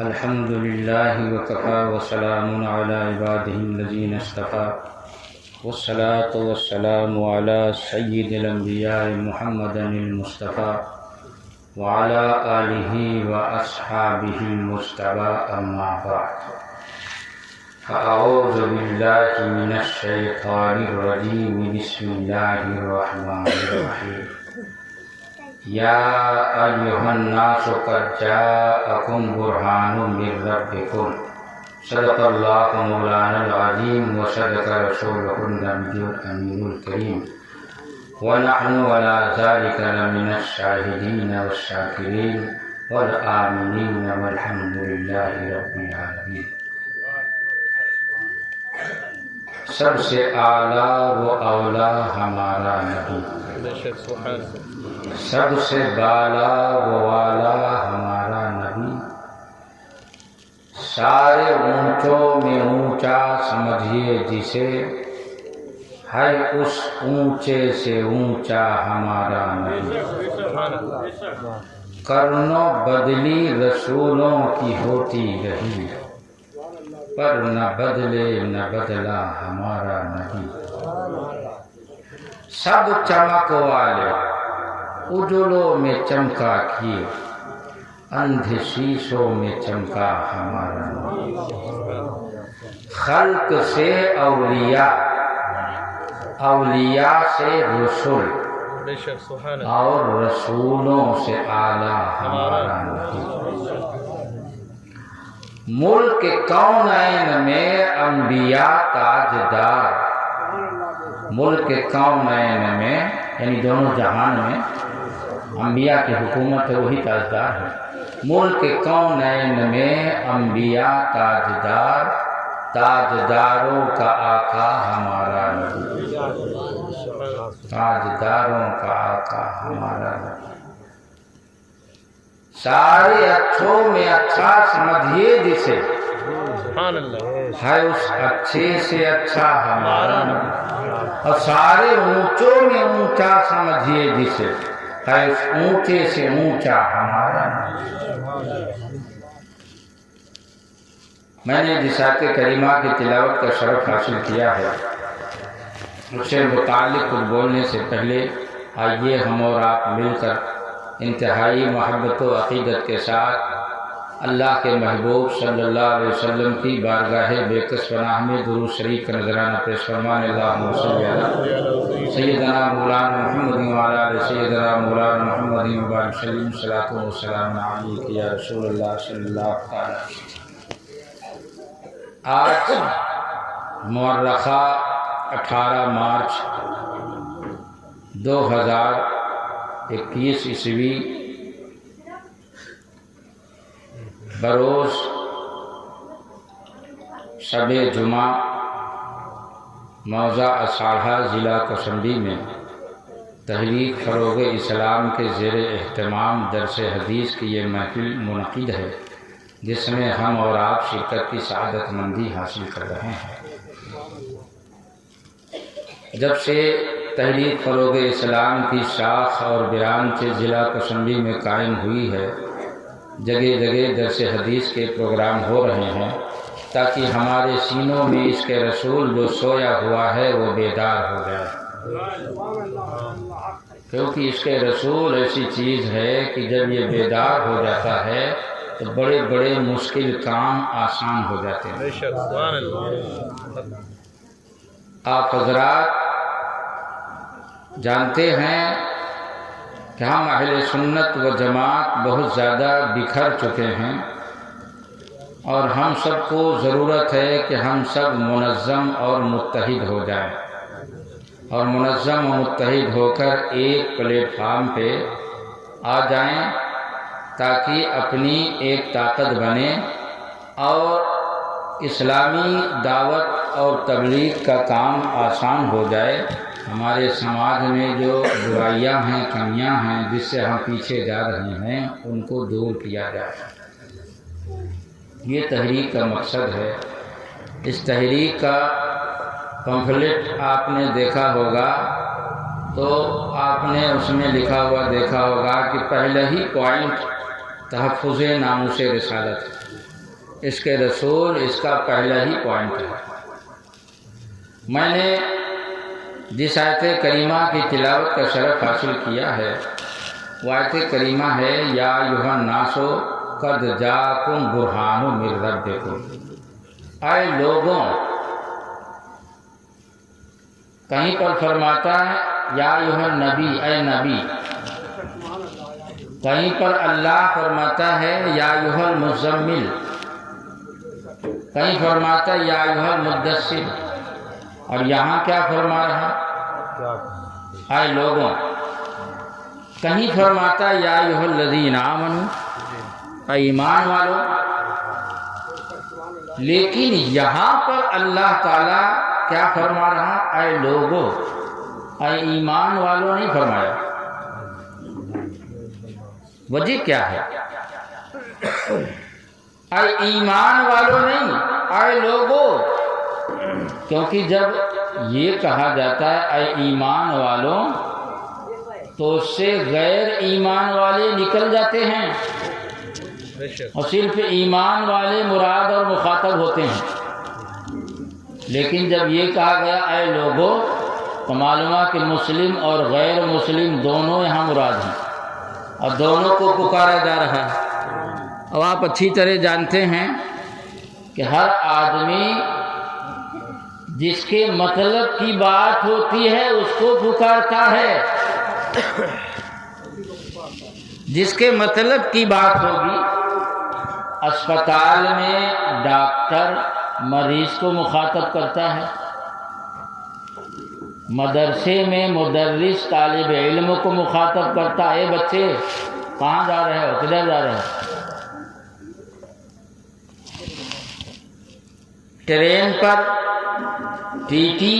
الحمد لله وكفى وسلام على عباده الذين اصطفى والصلاة والسلام على سيد الأنبياء محمد المصطفى وعلى آله وأصحابه المجتبى أما بعد فأعوذ بالله من الشيطان الرجيم بسم الله الرحمن الرحيم يا أيها الناس قد جاءكم برهان من ربكم صدق الله مولانا العظيم وصدق رسوله النبي الأمين الكريم ونحن على ذلك لمن الشاهدين والشاكرين والآمنين والحمد لله رب العالمين۔ سب سے اعلیٰ و اولا ہمارا نبی، سب سے بالا و والا ہمارا نبی، سارے اونچوں میں اونچا سمجھیے جسے، ہے اس اونچے سے اونچا ہمارا نبی۔ کرنوں بدلی رسولوں کی ہوتی رہی، پر نہ بدلے نہ بدلا ہمارا نبی۔ سب چمک والے اجولوں میں چمکا کیے، اندھے شیشوں میں چمکا ہمارا نبی۔ خلق سے اولیاء، اولیاء سے رسول، اور رسولوں سے اعلیٰ ہمارا نبی۔ ملک کونین میں انبیاء تاجدار، ملک کونین میں یعنی دونوں جہان میں انبیاء کی حکومت ہے، وہی تاجدار ہے۔ ملک کونین میں انبیاء تاجدار، تاجداروں کا آقا ہمارا نبی، تاجداروں کا آقا ہمارا نبی۔ سارے اچھوں میں اچھا سمجھیے جسے، ہے اس اچھے سے اچھا ہمارا نبی۔ اور سارے اونچوں میں اونچا سمجھیے جسے، ہے اس اونچے سے اونچا ہمارا نبی۔ میں نے جس آیت کریمہ کی تلاوت کا شرف حاصل کیا ہے، اس سے متعلق کچھ بولنے سے پہلے آئیے ہم اور آپ مل کر انتہائی محبت و عقیدت کے ساتھ اللہ کے محبوب صلی اللہ علیہ وسلم کی بارگاہ بے کس پناہ میں درود شریف کا نذرانہ پیش فرمان۔ اللہم صلی علی سیدنا مولانا محمد وعلی آل سیدنا مولانا محمد وبارک وسلم۔ صلاۃ و سلام علیک یا رسول اللہ صلی اللہ علیہ وسلم۔ آج مورخہ 18 مارچ 2021 عیسوی بروز شب جمعہ موضع اصالحہ ضلع کوسمبی میں تحریک فروغ اسلام کے زیر اہتمام درس حدیث کی یہ محفل منعقد ہے، جس میں ہم اور آپ شرکت کی سعادت مندی حاصل کر رہے ہیں۔ جب سے تحریک فروغ اسلام کی شاخ اور برانچ ضلع کوسمبی میں قائم ہوئی ہے، جگہ جگہ درس حدیث کے پروگرام ہو رہے ہیں تاکہ ہمارے سینوں میں اس کے رسول جو سویا ہوا ہے وہ بیدار ہو جائے، کیونکہ اس کے رسول ایسی چیز ہے کہ جب یہ بیدار ہو جاتا ہے تو بڑے بڑے مشکل کام آسان ہو جاتے ہیں۔ آپ حضرات جانتے ہیں کہ ہم اہل سنت و جماعت بہت زیادہ بکھر چکے ہیں، اور ہم سب کو ضرورت ہے کہ ہم سب منظم اور متحد ہو جائیں، اور منظم و متحد ہو کر ایک پلیٹ فارم پہ آ جائیں تاکہ اپنی ایک طاقت بنے اور اسلامی دعوت اور تبلیغ کا کام آسان ہو جائے۔ ہمارے سماج میں جو برائیاں ہیں، کمیاں ہیں، جس سے ہم پیچھے جا رہے ہیں، ان کو دور کیا جائے۔ یہ تحریک کا مقصد ہے۔ اس تحریک کا پمفلٹ آپ نے دیکھا ہوگا تو آپ نے اس میں لکھا ہوا دیکھا ہوگا کہ پہلے ہی پوائنٹ تحفظ ناموس رسالت، اس کے رسول اس کا پہلا ہی پوائنٹ ہے۔ میں نے جس آیت کریمہ کی تلاوت کا شرف حاصل کیا ہے وہ آیت کریمہ ہے یا ایھا الناس قد جاءکم برہان من ربکم، اے لوگوں، کہیں پر فرماتا ہے یا ایھا النبی، اے نبی، کہیں پر اللہ فرماتا ہے یا ایھا المزمل، کہیں فرماتا ہے یا ایھا المدثر، اور یہاں کیا فرما رہا؟ اے لوگوں، کہیں فرماتا ہے یا ایھا الذین آمنوا، اے ایمان والوں، لیکن یہاں پر اللہ تعالیٰ کیا فرما رہا؟ اے لوگوں، اے ایمان والوں نہیں فرمایا۔ وجہ کیا ہے؟ اے ایمان والوں نہیں، اے لوگوں، کیونکہ جب یہ کہا جاتا ہے اے ایمان والوں تو اس سے غیر ایمان والے نکل جاتے ہیں اور صرف ایمان والے مراد اور مخاطب ہوتے ہیں۔ لیکن جب یہ کہا گیا اے لوگوں تو معلوم ہے کہ مسلم اور غیر مسلم دونوں یہاں مراد ہیں اور دونوں کو پکارا جا رہا ہے۔ اب آپ اچھی طرح جانتے ہیں کہ ہر آدمی جس کے مطلب کی بات ہوتی ہے اس کو پکارتا ہے۔ جس کے مطلب کی بات ہوگی، اسپتال میں ڈاکٹر مریض کو مخاطب کرتا ہے، مدرسے میں مدرس طالب علم کو مخاطب کرتا ہے، اے بچے کہاں جا رہے ہو، کدھر جا رہے ہو؟ ٹرین پر ٹی ٹی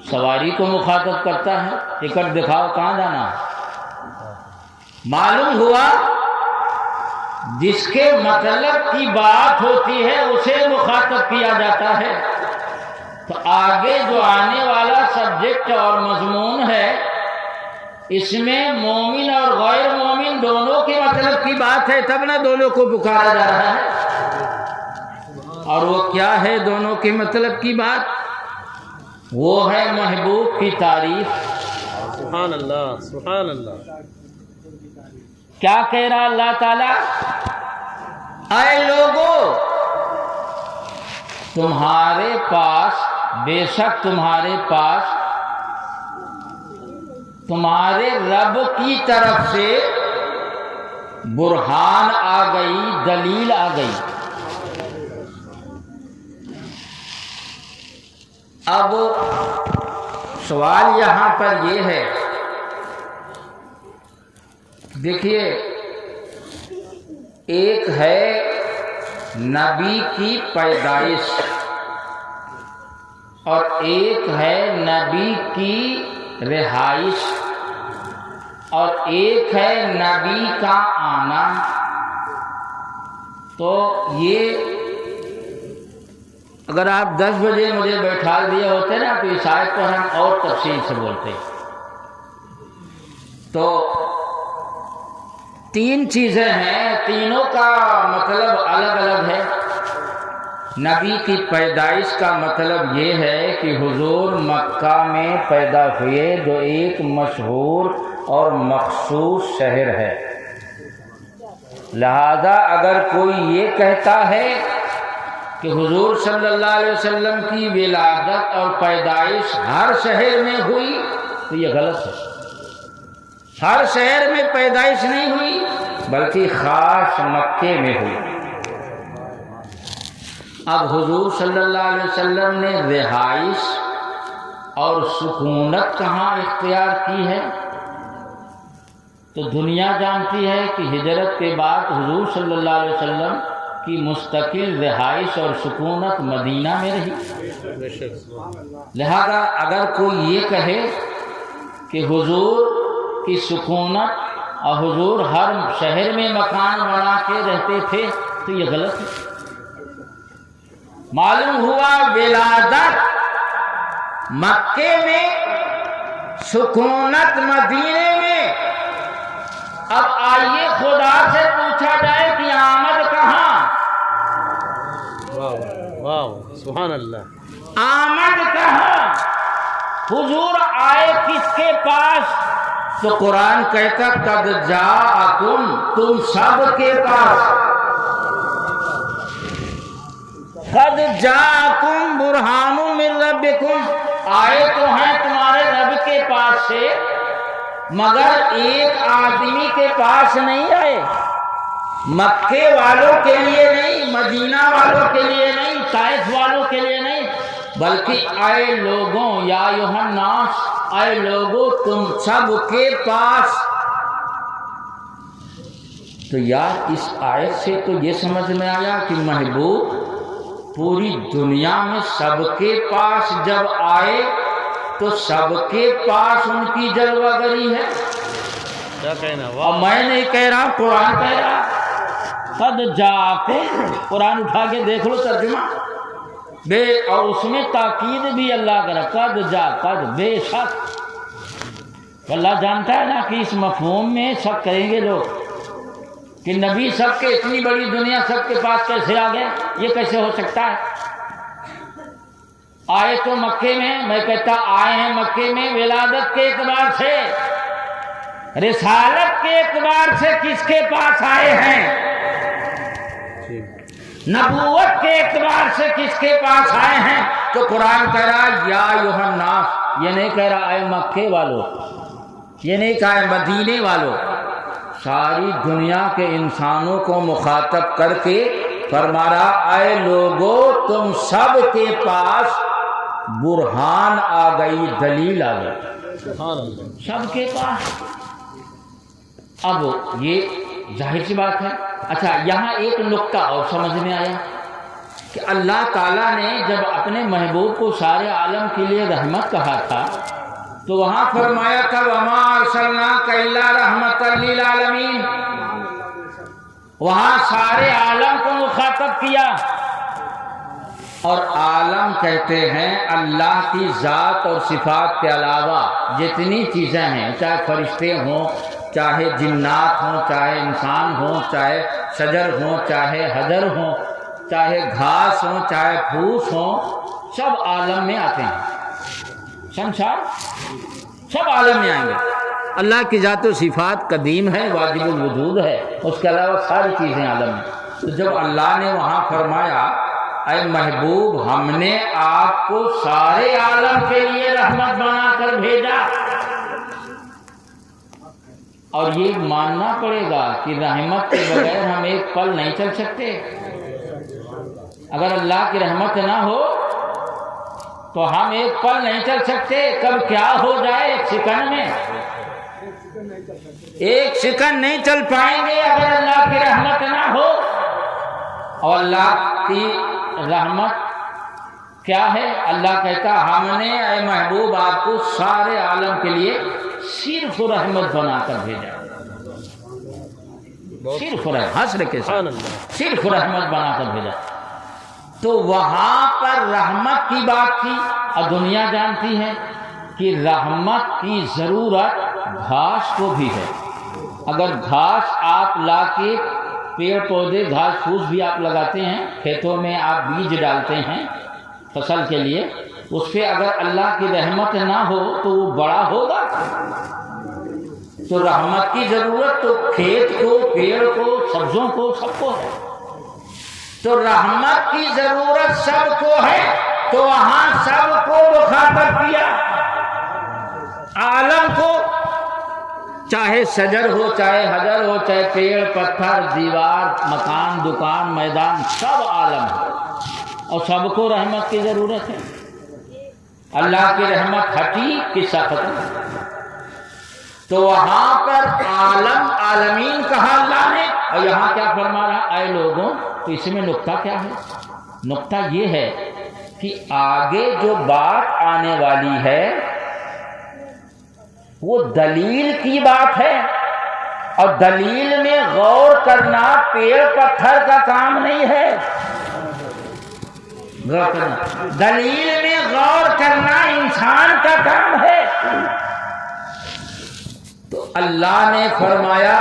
سواری کو مخاطب کرتا ہے، ٹکٹ دکھاؤ کہاں جانا ہے۔ معلوم ہوا جس کے مطلب کی بات ہوتی ہے اسے مخاطب کیا جاتا ہے۔ تو آگے جو آنے والا سبجیکٹ اور مضمون ہے اس میں مومن اور غیر مومن دونوں کے مطلب کی بات ہے، تب نہ دونوں کو پکارا جا رہا ہے۔ اور وہ کیا ہے دونوں کے مطلب کی بات؟ وہ ہے محبوب کی تعریف۔ سبحان اللہ، سبحان اللہ۔ کیا کہہ رہا اللہ تعالیٰ؟ اے لوگوں، تمہارے پاس، بے شک تمہارے پاس تمہارے رب کی طرف سے برہان آ گئی، دلیل آ گئی۔ اب سوال یہاں پر یہ ہے، دیکھیے، ایک ہے نبی کی پیدائش اور ایک ہے نبی کی رہائش اور ایک ہے نبی کا آنا۔ تو یہ اگر آپ 10 بجے مجھے بیٹھا دیے ہوتے نا تو اس آیت پر ہم اور تفصیل سے بولتے۔ تو 3 چیزیں ہیں، تینوں کا مطلب الگ الگ ہے۔ نبی کی پیدائش کا مطلب یہ ہے کہ حضور مکہ میں پیدا ہوئے، جو ایک مشہور اور مخصوص شہر ہے۔ لہذا اگر کوئی یہ کہتا ہے کہ حضور صلی اللہ علیہ وسلم کی ولادت اور پیدائش ہر شہر میں ہوئی تو یہ غلط ہے۔ ہر شہر میں پیدائش نہیں ہوئی بلکہ خاص مکے میں ہوئی۔ اب حضور صلی اللہ علیہ وسلم نے رہائش اور سکونت کہاں اختیار کی ہے؟ تو دنیا جانتی ہے کہ ہجرت کے بعد حضور صلی اللہ علیہ وسلم کی مستقل رہائش اور سکونت مدینہ میں رہی۔ لہذا اگر کوئی یہ کہے کہ حضور کی سکونت اور حضور ہر شہر میں مکان بنا کے رہتے تھے تو یہ غلط ہے۔ معلوم ہوا ولادت مکے میں، سکونت مدینے میں۔ اب آئیے خدا سے پوچھا جائے کہ آمد کہاں؟ اللہ آمد کہا حضور آئے کس کے پاس؟ تو قرآن کہتا قد جاءکم، تم سب کے پاس، قد جاءکم برہان من ربکم، آئے تو ہیں تمہارے رب کے پاس سے، مگر ایک آدمی کے پاس نہیں آئے، مکے والوں کے لیے نہیں، مدینہ والوں کے لیے نہیں، طائف والوں کے لیے نہیں، بلکہ آئے لوگوں، یا ایھا الناس، آئے لوگوں تم سب کے پاس۔ تو یار اس آیت سے تو یہ سمجھ میں آیا کہ محبوب پوری دنیا میں سب کے پاس جب آئے تو سب کے پاس ان کی جلوہ گری ہے۔ کیا کہنا، اور میں نہیں کہہ رہا، قرآن کہہ رہا، قد جاءکم، قرآن اٹھا کے دیکھ لو ترجمہ بے، اور اس میں تاکید بھی اللہ کرا، قد جا، قد بے شک۔ اللہ جانتا ہے نا کہ اس مفہوم میں شک کریں گے لوگ کہ نبی سب کے، اتنی بڑی دنیا سب کے پاس کیسے آ گئے، یہ کیسے ہو سکتا ہے؟ آئے تو مکے میں کہتا آئے ہیں مکے میں ولادت کے اعتبار سے، رسالت کے اعتبار سے کس کے پاس آئے ہیں، نبوت کے اعتبار سے کس کے پاس آئے ہیں؟ تو قرآن کہہ رہا یا ایھا الناس، یہ نہیں کہہ رہا اے مکے والوں، یہ نہیں کہا اے مدینے والوں، ساری دنیا کے انسانوں کو مخاطب کر کے فرما رہا اے لوگو تم سب کے پاس برہان آ گئی، دلیل آ گئی، سبحان اللہ، سب کے پاس۔ اب یہ ظاہر سی بات ہے۔ اچھا یہاں ایک نقطہ اور سمجھ میں آیا کہ اللہ تعالیٰ نے جب اپنے محبوب کو سارے عالم کے لیے رحمت کہا تھا تو وہاں فرمایا تھا وَمَا أَرْسَلْنَاكَ إِلَّا رَحْمَةً لِّلْعَالَمِينَ، وہاں سارے عالم کو مخاطب کیا، اور عالم کہتے ہیں اللہ کی ذات اور صفات کے علاوہ جتنی چیزیں ہیں، چاہے فرشتے ہوں، چاہے جنات ہوں، چاہے انسان ہوں، چاہے شجر ہوں، چاہے حجر ہوں، چاہے گھاس ہوں، چاہے پھوس ہوں، سب عالم میں آتے ہیں، سنسار سب عالم میں آئیں گے۔ اللہ کی ذات و صفات قدیم ہے، واجب الوجود ہے، اس کے علاوہ ساری چیزیں عالم میں۔ تو جب اللہ نے وہاں فرمایا اے محبوب ہم نے آپ کو سارے عالم کے لیے رحمت بنا کر بھیجا، اور یہ ماننا پڑے گا کہ رحمت کے بغیر ہم ایک پل نہیں چل سکتے۔ اگر اللہ کی رحمت نہ ہو تو ہم ایک پل نہیں چل سکتے، کب کیا ہو جائے ایک سیکنڈ میں، ایک سیکنڈ نہیں چل پائیں گے اگر اللہ کی رحمت نہ ہو۔ اور اللہ کی رحمت کیا ہے؟ اللہ کہتا ہم نے اے محبوب آپ کو سارے عالم کے لیے صرف رحمت بنا کر بھیجا، صرف حسر کے ساتھ صرف رحمت بنا کر بھیجا۔ تو وہاں پر رحمت کی بات تھی، اور دنیا جانتی ہے کہ رحمت کی ضرورت گھاس کو بھی ہے۔ اگر گھاس آپ لا کے پیڑ پودے گھاس پھوس بھی آپ لگاتے ہیں، کھیتوں میں آپ بیج ڈالتے ہیں فصل کے لیے، اس پہ اگر اللہ کی رحمت نہ ہو تو وہ بڑا ہوگا؟ تو رحمت کی ضرورت تو کھیت کو، پیڑ کو، سبزوں کو، سب کو ہے۔ تو رحمت کی ضرورت سب کو ہے، تو وہاں سب کو مخاطب کیا، عالم کو، چاہے شجر ہو، چاہے حجر ہو، چاہے پیڑ پتھر دیوار مکان دکان میدان، سب عالم ہے، اور سب کو رحمت کی ضرورت ہے۔ اللہ کی رحمت ہٹی قصہ ختم۔ تو وہاں پر عالم عالمین کہا اللہ نے، اور یہاں کیا فرما رہا اے لوگوں؟ تو اس میں نقطہ کیا ہے؟ نقطہ یہ ہے کہ آگے جو بات آنے والی ہے وہ دلیل کی بات ہے، اور دلیل میں غور کرنا پیڑ پتھر کا کام نہیں ہے، غور کرنا دلیل میں غور کرنا انسان کا کام ہے۔ تو اللہ نے فرمایا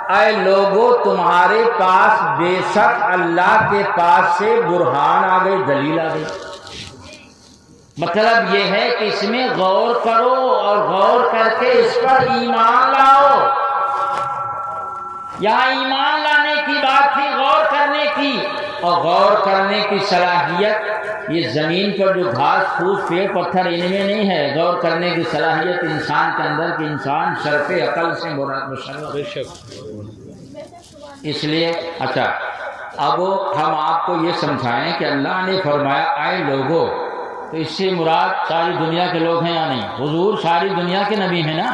اے لوگو تمہارے پاس بے شک اللہ کے پاس سے برہان آ گئی، دلیل آ گئی۔ مطلب یہ ہے کہ اس میں غور کرو اور غور کر کے اس پر ایمان لاؤ۔ یہاں ایمان لانے کی بات تھی، غور کرنے کی، اور غور کرنے کی صلاحیت یہ زمین پر جو گھاس پھوس پیڑ پتھر ان میں نہیں ہے، غور کرنے کی صلاحیت انسان کے اندر کہ انسان شرف عقل سے مشرف۔ اس لیے اچھا اب ہم آپ کو یہ سمجھائیں کہ اللہ نے فرمایا اے لوگو، تو اس سے مراد ساری دنیا کے لوگ ہیں یا نہیں؟ حضور ساری دنیا کے نبی ہیں نا۔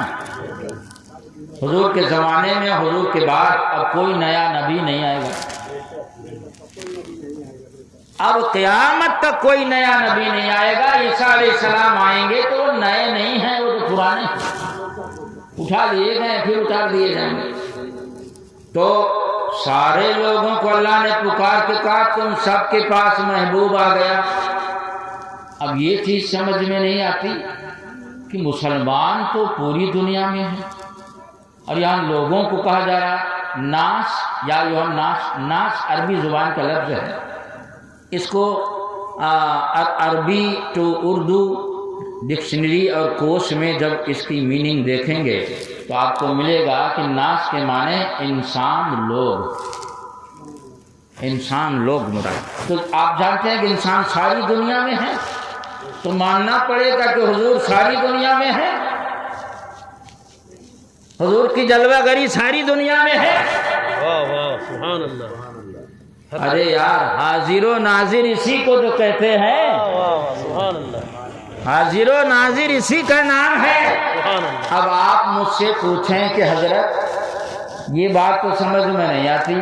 حضور کے زمانے میں، حضور کے بعد اب کوئی نیا نبی نہیں آئے گا، اب قیامت تک کوئی نیا نبی نہیں آئے گا۔ عیسیٰ علیہ السلام آئیں گے تو وہ نئے نہیں ہیں، وہ تو پرانے ہیں، اٹھا لیے گئے پھر اتار دیے جائیں گے۔ تو سارے لوگوں کو اللہ نے پکار کے کہا تم سب کے پاس محبوب آ گیا۔ اب یہ چیز سمجھ میں نہیں آتی کہ مسلمان تو پوری دنیا میں ہیں، اور یہاں لوگوں کو کہا جا رہا ناس، یا ناس عربی زبان کا لفظ ہے، اس کو عربی ٹو اردو ڈکشنری اور کوش میں جب اس کی میننگ دیکھیں گے تو آپ کو ملے گا کہ ناس کے معنی انسان لوگ مراد۔ تو آپ جانتے ہیں کہ انسان ساری دنیا میں ہے، تو ماننا پڑے گا کہ حضور ساری دنیا میں ہے، حضور کی جلوہ گری ساری دنیا میں ہے۔ واہ واہ سبحان اللہ۔ ارے یار حاضر و ناظر اسی کو تو کہتے ہیں، سبحان اللہ، حاضر و ناظر اسی کا نام ہے۔ سبحان اللہ۔ اب آپ مجھ سے پوچھیں کہ حضرت یہ بات تو سمجھ میں نہیں آتی،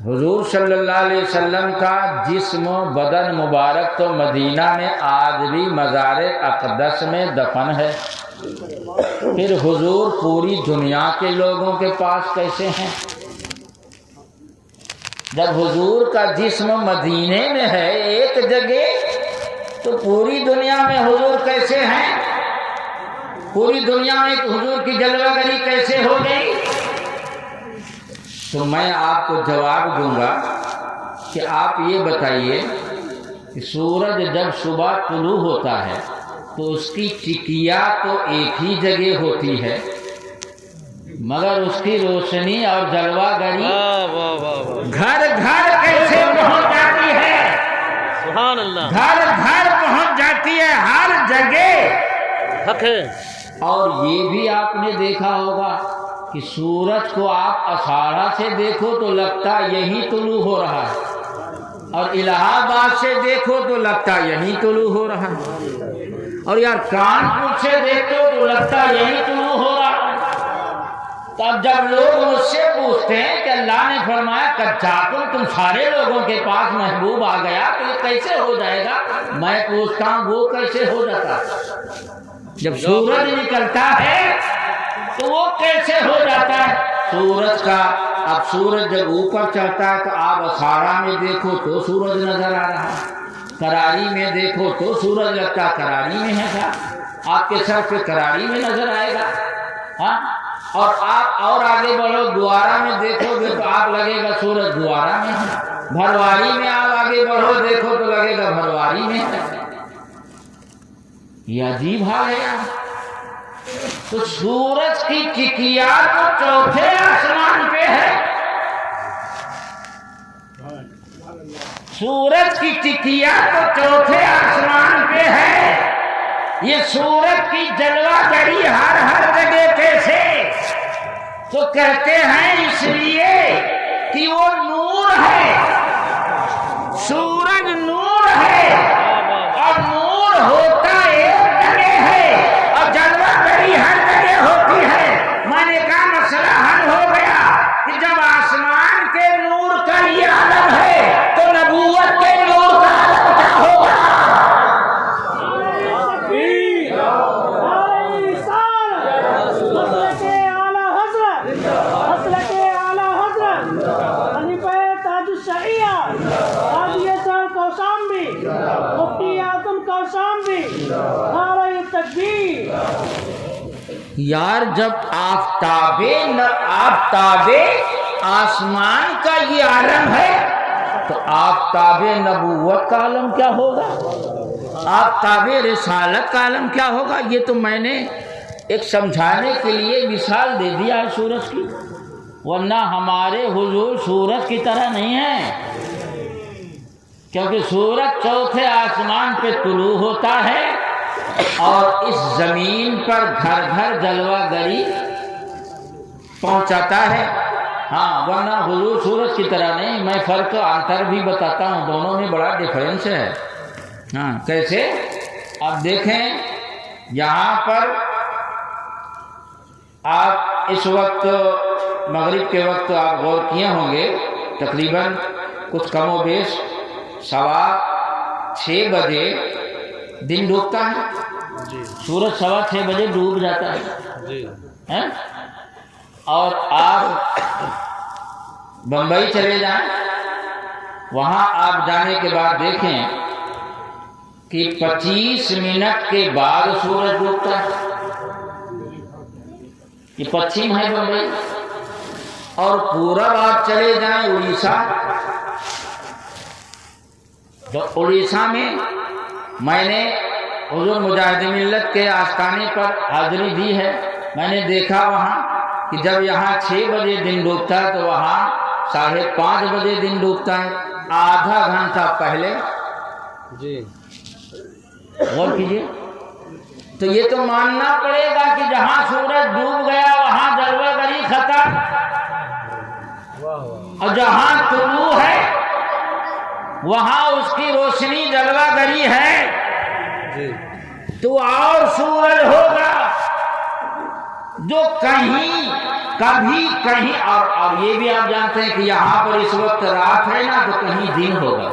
حضور صلی اللہ علیہ وسلم کا جسم و بدن مبارک تو مدینہ میں آج بھی مزار اقدس میں دفن ہے، پھر حضور پوری دنیا کے لوگوں کے پاس کیسے ہیں؟ جب حضور کا جسم مدینے میں ہے ایک جگہ، تو پوری دنیا میں حضور کیسے ہیں؟ پوری دنیا میں حضور کی جلوہ گری کیسے ہو گئی؟ تو میں آپ کو جواب دوں گا کہ آپ یہ بتائیے کہ سورج جب صبح طلوع ہوتا ہے تو اس کی ٹکیا تو ایک ہی جگہ ہوتی ہے، مگر اس کی روشنی اور جلوہ گری گھر گھر کیسے پہنچ جاتی ہے؟ سبحان اللہ، گھر گھر پہنچ جاتی ہے، ہر جگہ حق ہے۔ اور یہ بھی آپ نے دیکھا ہوگا کہ سورج کو آپ اسارہ سے دیکھو تو لگتا یہی طلوع ہو رہا ہے، اور الہ آباد سے دیکھو تو لگتا یہی طلوع ہو رہا ہے، اور یار کانپور سے دیکھو تو لگتا یہی طلوع ہو رہا ہے۔ تب جب لوگ مجھ سے پوچھتے ہیں کہ اللہ نے فرمایا کچاکم تم سارے لوگوں کے پاس محبوب آ گیا، تو یہ کیسے ہو جائے گا؟ میں پوچھتا ہوں وہ کیسے ہو جاتا؟ جب سورج نکلتا ہے تو وہ کیسے ہو جاتا ہے؟ سورج کا اب سورج جب اوپر چڑھتا ہے تو آپ اسارہ میں دیکھو تو سورج نظر آ رہا ہے، کراری میں دیکھو تو سورج لگتا کراری میں ہے تھا، آپ کے سر پہ کراری میں نظر آئے گا، ہاں؟ اور آپ اور آگے بڑھو دوارا میں دیکھو گے تو آپ لگے گا سورج دوارا میں ہے، بھرواری میں آپ آگے بڑھو دیکھو تو لگے گا بھرواری میں ہے۔ یہ عجیب حال ہے یار۔ تو سورج کی ٹکیا تو چوتھے آسمان پہ ہے، سورج کی ٹکیا تو چوتھے آسمان پہ ہے، یہ سورج کی جلوہ گری ہر جگہ کیسے؟ تو کہتے ہیں اس لیے کہ وہ نور ہے، سورج نور ہے، اور نور ہوتا ایک جگہ ہے اور جلوہ گری ہر جگہ ہوتی ہے۔ میں نے کہا مسئلہ حل ہو گیا کہ جب آسمان کے نور کا یہ عالم ہے تو نبوت کے نور کا عالم کیا ہوگا؟ یار جب آفتاب آسمان کا یہ عالم ہے تو آفتاب نبوت کا عالم کیا ہوگا؟ آفتاب رسالت کا عالم کیا ہوگا؟ یہ تو میں نے ایک سمجھانے کے لیے مثال دے دیا ہے سورج کی، ورنہ ہمارے حضور سورج کی طرح نہیں ہے، کیونکہ سورج چوتھے آسمان پہ طلوع ہوتا ہے اور اس زمین پر گھر گھر جلوہ گری پہنچاتا ہے۔ ہاں، ورنہ حضور سورج کی طرح نہیں۔ میں فرق انتر بھی بتاتا ہوں، دونوں میں بڑا ڈفرینس ہے۔ ہاں، کیسے؟ اب دیکھیں، یہاں پر آپ اس وقت مغرب کے وقت آپ غور کیے ہوں گے، تقریباً کچھ کم و بیش 6:15 بجے دن ڈوبتا ہے، سورج 6:15 بجے ڈوب جاتا ہے۔ اور آپ بمبئی چلے جائیں، وہاں آپ جانے کے بعد دیکھیں کہ 25 منٹ کے بعد سورج ڈوبتا ہے۔ یہ پچھم ہے بمبئی۔ اور پورب آپ چلے جائیں اڑیسہ، جو اڑیسہ میں میں نے حضور مجاہد ملت کے آستانے پر حاضری دی ہے، میں نے دیکھا وہاں کہ جب یہاں 6 بجے دن ڈوبتا ہے تو وہاں 5:30 بجے دن ڈوبتا ہے، آدھا گھنٹہ پہلے۔ جی غور کیجیے، تو یہ تو ماننا پڑے گا کہ جہاں سورج ڈوب گیا وہاں جلوہ گری ختم، اور جہاں طلوع ہے وہاں اس کی روشنی جلوہ گری ہے، تو اور سورج ہوگا جو کبھی کہیں اور یہ بھی آپ جانتے ہیں کہ یہاں پر اس وقت رات ہے نا، تو کہیں دن ہوگا،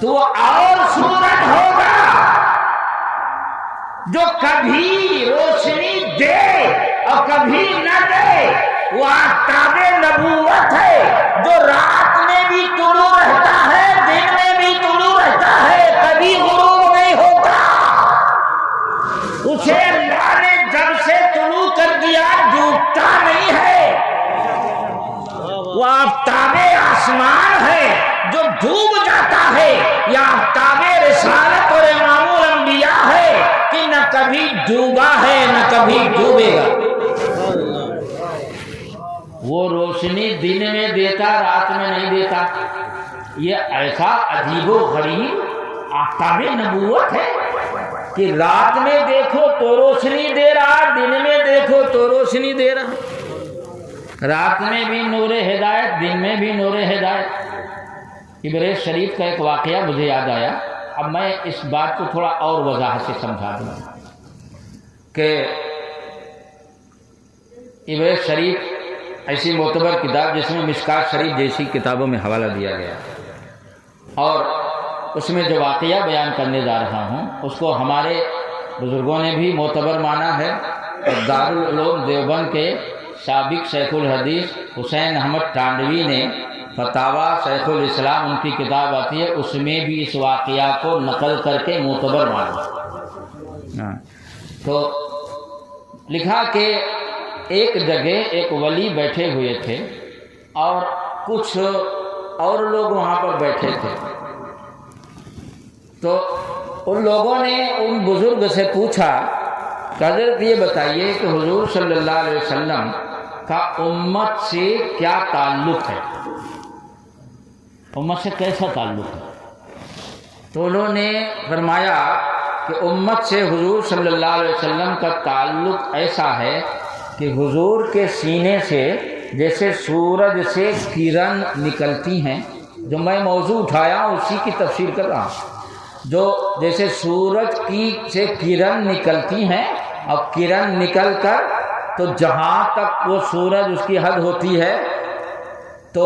تو اور سورج ہوگا جو کبھی روشنی دے اور کبھی نہ دے۔ وہ آفتاب نبوت ہے جو رات میں بھی طلوع رہتا ہے، دن میں بھی طلوع رہتا ہے، کبھی غروب نہیں ہوتا۔ اسے اللہ نے جب سے طلوع کر دیا ڈوبتا نہیں ہے۔ وہ آفتاب آسمان ہے جو ڈوب جاتا ہے، یا آفتاب رسالت اور امام الانبیاء ہے کہ نہ کبھی ڈوبا ہے نہ کبھی ڈوبے گا۔ وہ روشنی دن میں دیتا، رات میں نہیں دیتا۔ یہ ایسا عجیب و غریب آفتاب نبوت ہے کہ رات میں دیکھو تو روشنی دے رہا، دن میں دیکھو تو روشنی دے رہا، رات میں بھی نور ہدایت، دن میں بھی نور ہدایت۔ ابریز شریف کا ایک واقعہ مجھے یاد آیا، اب میں اس بات کو تھوڑا اور وضاحت سے سمجھا دوں کہ ابریز شریف ایسی معتبر کتاب جس میں مشکات شریف جیسی کتابوں میں حوالہ دیا گیا، اور اس میں جو واقعہ بیان کرنے جا رہا ہوں اس کو ہمارے بزرگوں نے بھی معتبر مانا ہے۔ دارالعلوم دیوبند کے سابق شیخ الحدیث حسین احمد ٹانڈوی نے فتاویٰ شیخ الاسلام، ان کی کتاب آتی ہے، اس میں بھی اس واقعہ کو نقل کر کے معتبر مانا۔ تو لکھا کہ ایک جگہ ایک ولی بیٹھے ہوئے تھے اور کچھ اور لوگ وہاں پر بیٹھے تھے، تو ان لوگوں نے ان بزرگ سے پوچھا کہ حضرت یہ بتائیے کہ حضور صلی اللہ علیہ وسلم کا امت سے کیا تعلق ہے، امت سے کیسا تعلق ہے؟ تو انہوں نے فرمایا کہ امت سے حضور صلی اللہ علیہ وسلم کا تعلق ایسا ہے کہ حضور کے سینے سے جیسے سورج سے کرن نکلتی ہیں، جو میں موضوع اٹھایا اسی کی تفسیر کر رہا ہوں، جو جیسے سورج کی سے کرن نکلتی ہیں، اب کرن نکل کر تو جہاں تک وہ سورج اس کی حد ہوتی ہے تو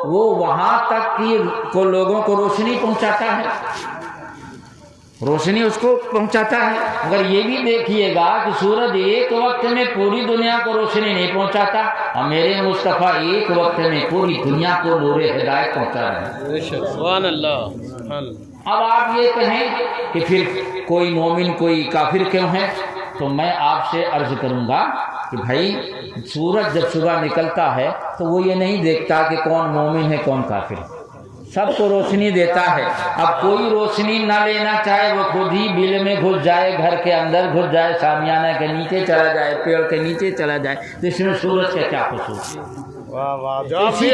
وہ وہاں تک کی کو لوگوں کو روشنی پہنچاتا ہے، روشنی اس کو پہنچاتا ہے۔ مگر یہ بھی دیکھیے گا کہ سورج ایک وقت میں پوری دنیا کو روشنی نہیں پہنچاتا، اور میرے مصطفیٰ ایک وقت میں پوری دنیا کو نور ہدایت پہنچا رہے ہیں۔ سبحان اللہ۔ اب آپ یہ کہیں کہ پھر کوئی مومن کوئی کافر کیوں ہے؟ تو میں آپ سے عرض کروں گا کہ بھائی سورج جب صبح نکلتا ہے تو وہ یہ نہیں دیکھتا کہ کون مومن ہے کون کافر ہے، سب کو روشنی دیتا ہے۔ اب کوئی روشنی نہ لینا چاہے وہ خود ہی بل میں گھس جائے، گھر کے اندر گھس جائے، شامیانہ کے نیچے چلا جائے، پیڑ کے نیچے چلا جائے، تو اس میں سورج کا کیا قصور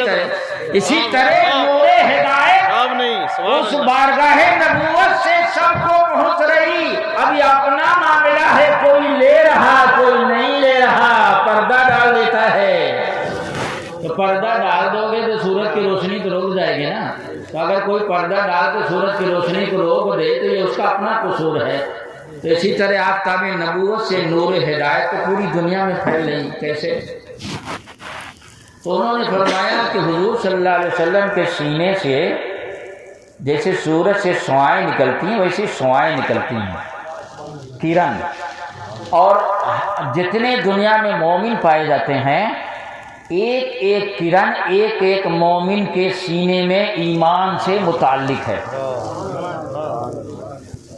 ہے؟ اسی طرح نور ہدایت اس بارگاہ نبوت سے سب کو پہنچ رہی۔ اب یہ اپنا معاملہ ہے، کوئی لے رہا کوئی نہیں لے رہا، پردہ ڈال دیتا ہے۔ تو پردہ ڈال دو گے تو سورج کی روشنی تو روک جائے گی نا، تو اگر کوئی پردہ ڈال کے سورج کی روشنی کو روک دے تو یہ اس کا اپنا قصور ہے۔ تو اسی طرح آفتاب نبوت سے نور ہدایت تو پوری دنیا میں پھیل رہی، کیسے؟ تو انہوں نے فرمایا کہ حضور صلی اللہ علیہ وسلم کے سینے سے جیسے سورج سے شعاعیں نکلتی ہیں ویسی شعاعیں نکلتی ہیں، کرن، اور جتنے دنیا میں مومن پائے جاتے ہیں ایک ایک کرن ایک ایک مومن کے سینے میں ایمان سے متعلق ہے۔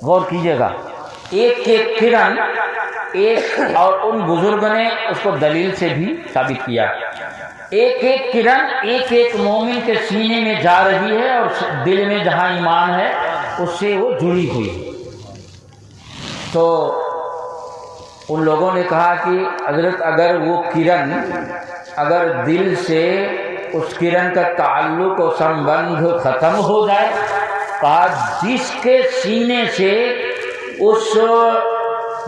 غور کیجئے گا، ایک ایک کرن ایک، اور ان بزرگ نے اس کو دلیل سے بھی ثابت کیا، ایک ایک کرن ایک ایک مومن کے سینے میں جا رہی ہے اور دل میں جہاں ایمان ہے اس سے وہ جڑی ہوئی ہے۔ تو ان لوگوں نے کہا کہ حضرت اگر وہ کرن اگر دل سے اس کرن کا تعلق و سمبندھ ختم ہو جائے، کہا جس کے سینے سے اس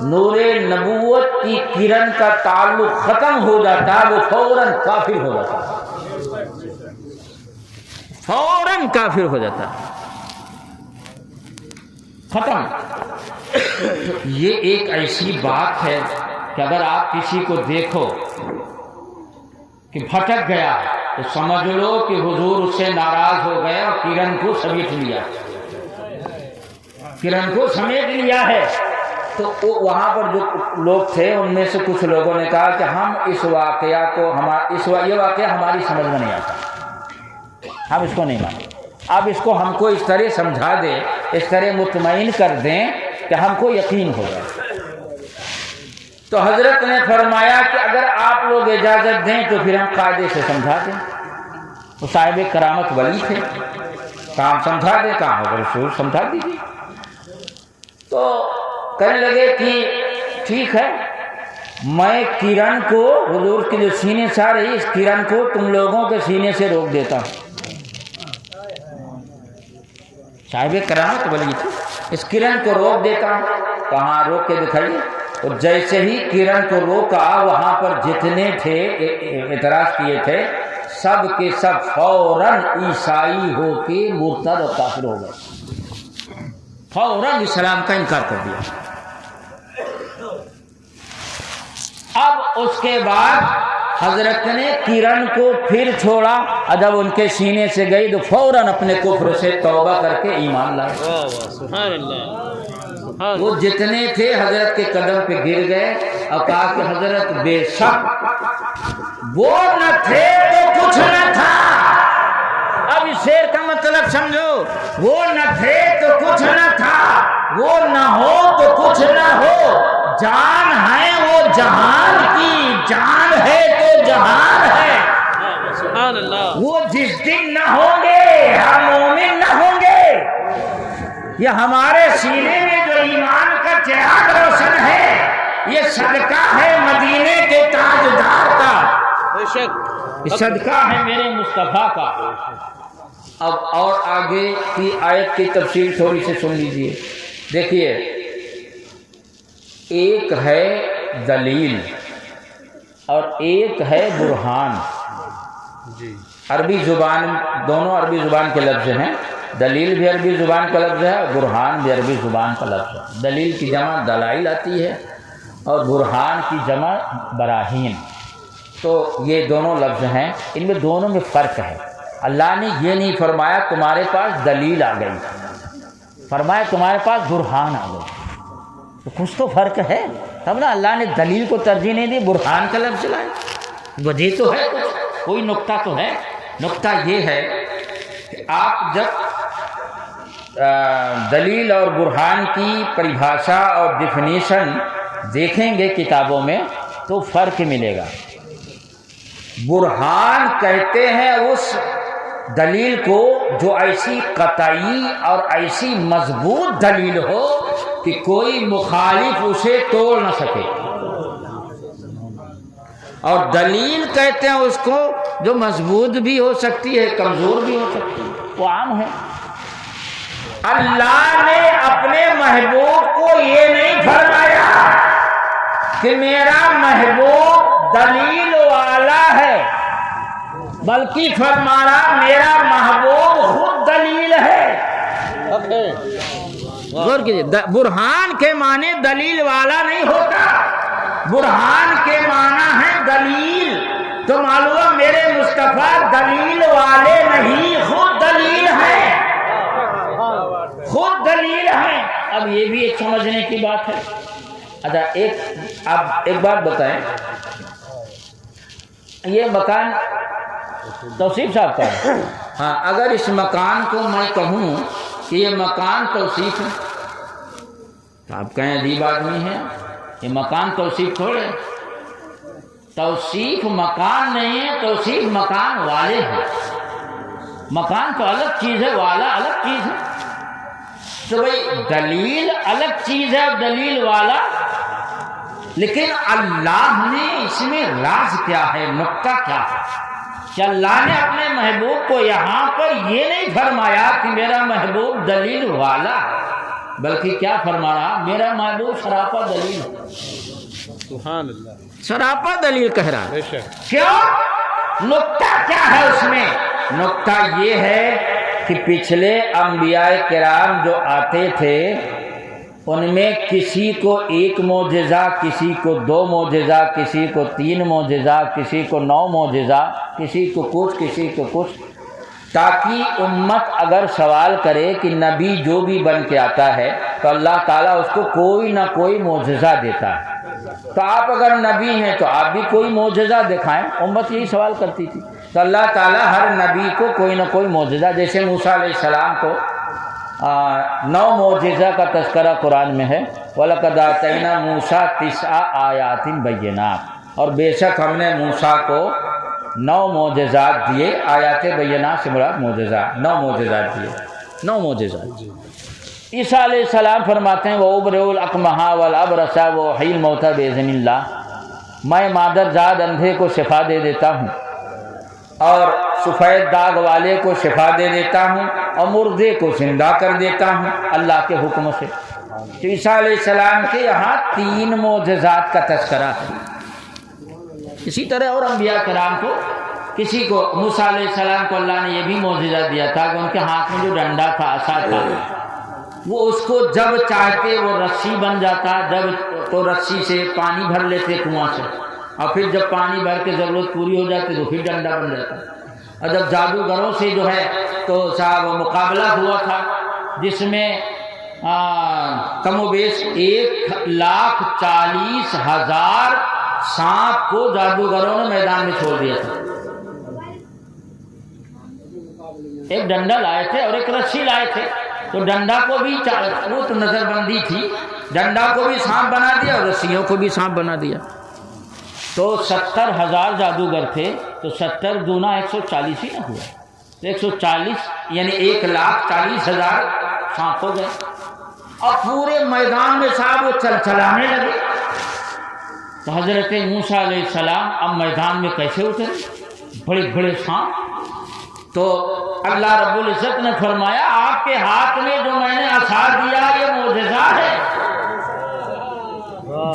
نور نبوت کی کرن کا تعلق ختم ہو جاتا وہ فوراً کافر ہو جاتا، فوراً کافر ہو جاتا، ختم۔ یہ ایک ایسی بات ہے کہ اگر آپ کسی کو دیکھو کہ بھٹک گیا تو سمجھ لو کہ حضور اس سے ناراض ہو گئے اور کرن کو سمیٹ لیا، کرن کو سمیٹ لیا ہے۔ تو وہاں پر جو لوگ تھے ان میں سے کچھ لوگوں نے کہا کہ ہم اس واقعہ کو یہ واقعہ ہماری سمجھ میں نہیں آتا، ہم اس کو نہیں مانتے، اب اس کو ہم کو اس طرح سمجھا دیں، اس طرح مطمئن کر دیں کہ ہم کو یقین ہو جائے۔ تو حضرت نے فرمایا کہ اگر آپ لوگ اجازت دیں تو پھر ہم قاعدے سے سمجھا دیں۔ وہ صاحب کرامت ولی تھے، کام سمجھا دیں، کام اگر رسول سمجھا دیجیے۔ تو کہنے لگے کہ ٹھیک ہے، میں کرن کو حضور کے جو سینے سے آ رہی اس کرن کو تم لوگوں کے سینے سے روک دیتا ہوں۔ صاحب کرامت ولی تھے، اس کرن کو روک دیتا ہوں۔ کہاں روک کے دکھائیے؟ اور جیسے ہی کرن کو روکا وہاں پر جتنے تھے اعتراض کیے تھے سب کے سب فوراً عیسائی ہو کے مرتد اور کافر ہو گئے، فوراً اسلام کا انکار کر دیا۔ اب اس کے بعد حضرت نے کرن کو پھر چھوڑا، جب ان کے سینے سے گئی تو فوراً اپنے کفر سے توبہ کر کے ایمان لائے۔ سبحان اللہ، وہ جتنے تھے حضرت کے قدم پہ گر گئے اور کہا کہ حضرت بے شک وہ نہ تھے تو کچھ نہ تھا۔ اب اس شعر کا مطلب سمجھو، وہ نہ تھے تو کچھ نہ تھا، وہ نہ ہو تو کچھ نہ ہو، جان ہے وہ جہان کی، جان ہے تو جہان ہے۔ سبحان اللہ، وہ جس دن نہ ہوں گے ہم مومن نہ ہوں گے۔ یہ ہمارے سینے میں جو ایمان کا چراغ روشن ہے یہ صدقہ ہے مدینے کے تاجدار کا، بے شک یہ صدقہ ہے میرے مصطفیٰ کا۔ اب اور آگے کی آیت کی تفصیل تھوڑی سی سن لیجئے۔ دیکھیے، ایک ہے دلیل اور ایک ہے برہان۔ عربی زبان، دونوں عربی زبان کے لفظ ہیں، دلیل بھی عربی زبان کا لفظ ہے اور برہان بھی عربی زبان کا لفظ ہے۔ دلیل کی جمع دلائل آتی ہے اور برہان کی جمع براہین۔ تو یہ دونوں لفظ ہیں، ان میں دونوں میں فرق ہے۔ اللہ نے یہ نہیں فرمایا تمہارے پاس دلیل آ گئی، فرمایا تمہارے پاس برہان آ گئی، تو کچھ تو فرق ہے، تب نا اللہ نے دلیل کو ترجیح نہیں دی، برہان کا لفظ لائے۔ وجہ تو ہے، کوئی نقطہ تو ہے۔ نقطہ یہ ہے کہ آپ جب دلیل اور برہان کی پریبھاشا اور ڈیفینیشن دیکھیں گے کتابوں میں تو فرق ملے گا۔ برہان کہتے ہیں اس دلیل کو جو ایسی قطعی اور ایسی مضبوط دلیل ہو کہ کوئی مخالف اسے توڑ نہ سکے، اور دلیل کہتے ہیں اس کو جو مضبوط بھی ہو سکتی ہے، کمزور بھی ہو سکتی ہے، وہ عام ہے۔ اللہ نے اپنے محبوب کو یہ نہیں فرمایا کہ میرا محبوب دلیل والا ہے، بلکہ فرمایا میرا محبوب خود دلیل ہے۔ غور کیجیے، برہان کے معنی دلیل والا نہیں ہوتا، برہان کے معنی ہے دلیل۔ تو معلوم میرے مصطفیٰ دلیل والے نہیں، خود دلیل ہے، خود دلیل ہے۔ اب یہ بھی ایک سمجھنے کی بات ہے۔ اچھا آپ ایک بات بتائیں، یہ مکان توصیف صاحب کا ہے، ہاں، اگر اس مکان کو میں کہوں کہ یہ مکان توصیف ہے تو آپ کہیں عجیب آدمی ہے، یہ مکان توصیف تھوڑے، توصیف مکان نہیں ہے، توصیف مکان والے ہیں۔ مکان تو الگ چیز ہے، والا الگ چیز ہے۔ تو بھائی دلیل الگ چیز ہے، دلیل والا، لیکن اللہ نے اس میں راز کیا ہے، نقطہ کیا ہے کہ اللہ نے اپنے محبوب کو یہاں پر یہ نہیں فرمایا کہ میرا محبوب دلیل والا ہے، بلکہ کیا فرمایا، میرا محبوب سراپا دلیل ہے۔ سبحان اللہ، سراپا دلیل کہہ رہا ہے۔ بے شک۔ کیوں؟ نقطہ کیا ہے اس میں؟ نقطہ یہ ہے کہ پچھلے انبیاء کرام جو آتے تھے ان میں کسی کو ایک معجزہ، کسی کو 2 معجزہ، کسی کو 3 معجزہ، کسی کو 9 معجزہ، کسی کو کچھ، کسی کو کچھ، تاکہ امت اگر سوال کرے کہ نبی جو بھی بن کے آتا ہے تو اللہ تعالیٰ اس کو کوئی نہ کوئی معجزہ دیتا ہے، تو آپ اگر نبی ہیں تو آپ بھی کوئی معجزہ دکھائیں۔ امت یہی سوال کرتی تھی، تو اللہ تعالیٰ ہر نبی کو کوئی نہ کوئی معجزہ، جیسے موسیٰ علیہ السلام کو 9 معجزہ کا تذکرہ قرآن میں ہے، وَلَقَدْ آتَيْنَا مُوسَىٰ 9 آیات بینات، اور بے شک ہم نے موسیٰ کو 9 معجزات دیے۔ آیات بینات سے مراد معجزہ، 9 معجزات دیے، 9 معجزات۔ عیسیٰ علیہ السلام فرماتے ہیں وَأُبْرِئُ الْأَكْمَحَ وَالْأَبْرَصَ وَأُحْيِي الْمَوْتَىٰ بِإِذْنِ اللَّهِ، میں مادر زاد اندھے کو شفا دے دیتا ہوں، اور سفید داغ والے کو شفا دے دیتا ہوں، اور مردے کو زندہ کر دیتا ہوں اللہ کے حکم سے۔ تو عیسیٰ علیہ السلام کے یہاں 3 معجزات کا تذکرہ ہے۔ اسی طرح اور انبیاء کرام کو، کسی کو موسیٰ علیہ السلام کو اللہ نے یہ بھی معجزہ دیا تھا کہ ان کے ہاتھ میں جو ڈنڈا تھا، عصا تھا، وہ اس کو جب چاہتے وہ رسی بن جاتا، جب تو رسی سے پانی بھر لیتے کنواں سے، اور پھر جب پانی بھر کے ضرورت پوری ہو جاتی تو پھر ڈنڈا بن جاتا۔ اور جب جادوگروں سے جو ہے تو صاحب مقابلہ ہوا تھا، جس میں کم و بیش 1,40,000 سانپ کو جادوگروں نے میدان میں چھوڑ دیا تھا۔ ایک ڈنڈا لائے تھے اور ایک رسی لائے تھے، تو ڈنڈا کو بھی، وہ تو نظر بندی تھی، ڈنڈا کو بھی سانپ بنا دیا اور رسیوں کو بھی سانپ بنا دیا۔ تو 70,000 جادوگر تھے، تو 70 دونا 140 ہی نہ ہوا، 140 یعنی 1,40,000 سانپ ہو گئے، اور پورے میدان میں صاحب وہ چلانے لگے۔ تو حضرت موسیٰ علیہ السلام اب میدان میں کیسے اترے، بڑے بڑے سانپ۔ تو اللہ رب العزت نے فرمایا آپ کے ہاتھ میں جو میں نے عصا دیا یہ معجزہ ہے،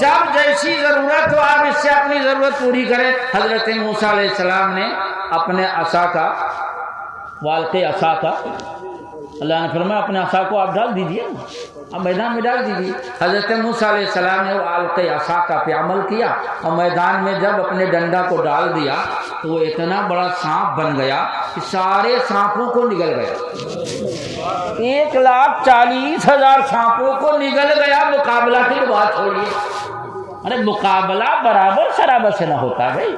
جب جیسی ضرورت ہو آپ اس سے اپنی ضرورت پوری کریں۔ حضرت موسیٰ علیہ السلام نے اپنے عصا کا، والقِ عصا کا، اللہ نے فرمایا اپنے عصا کو آپ ڈال دیجئے، اب میدان میں ڈال دیجیے۔ حضرت موسیٰ علیہ السلام نے وہ والقِ عصا کا پہ عمل کیا، اور میدان میں جب اپنے ڈنڈا کو ڈال دیا تو وہ اتنا بڑا سانپ بن گیا کہ سارے سانپوں کو نگل گیا، 1,40,000 سانپوں کو نگل گیا۔ مقابلہ کی بات چھوڑیے، ارے مقابلہ برابر شرابر سے نہ ہوتا بھائی،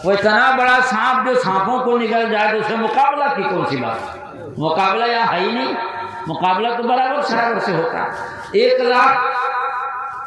وہ اتنا بڑا سانپ جو سانپوں کو نگل جائے تو اسے مقابلہ کی کون سی بات؟ مقابلہ یہاں ہے ہی نہیں، مقابلہ تو برابر شرابر سے ہوتا ہے۔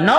9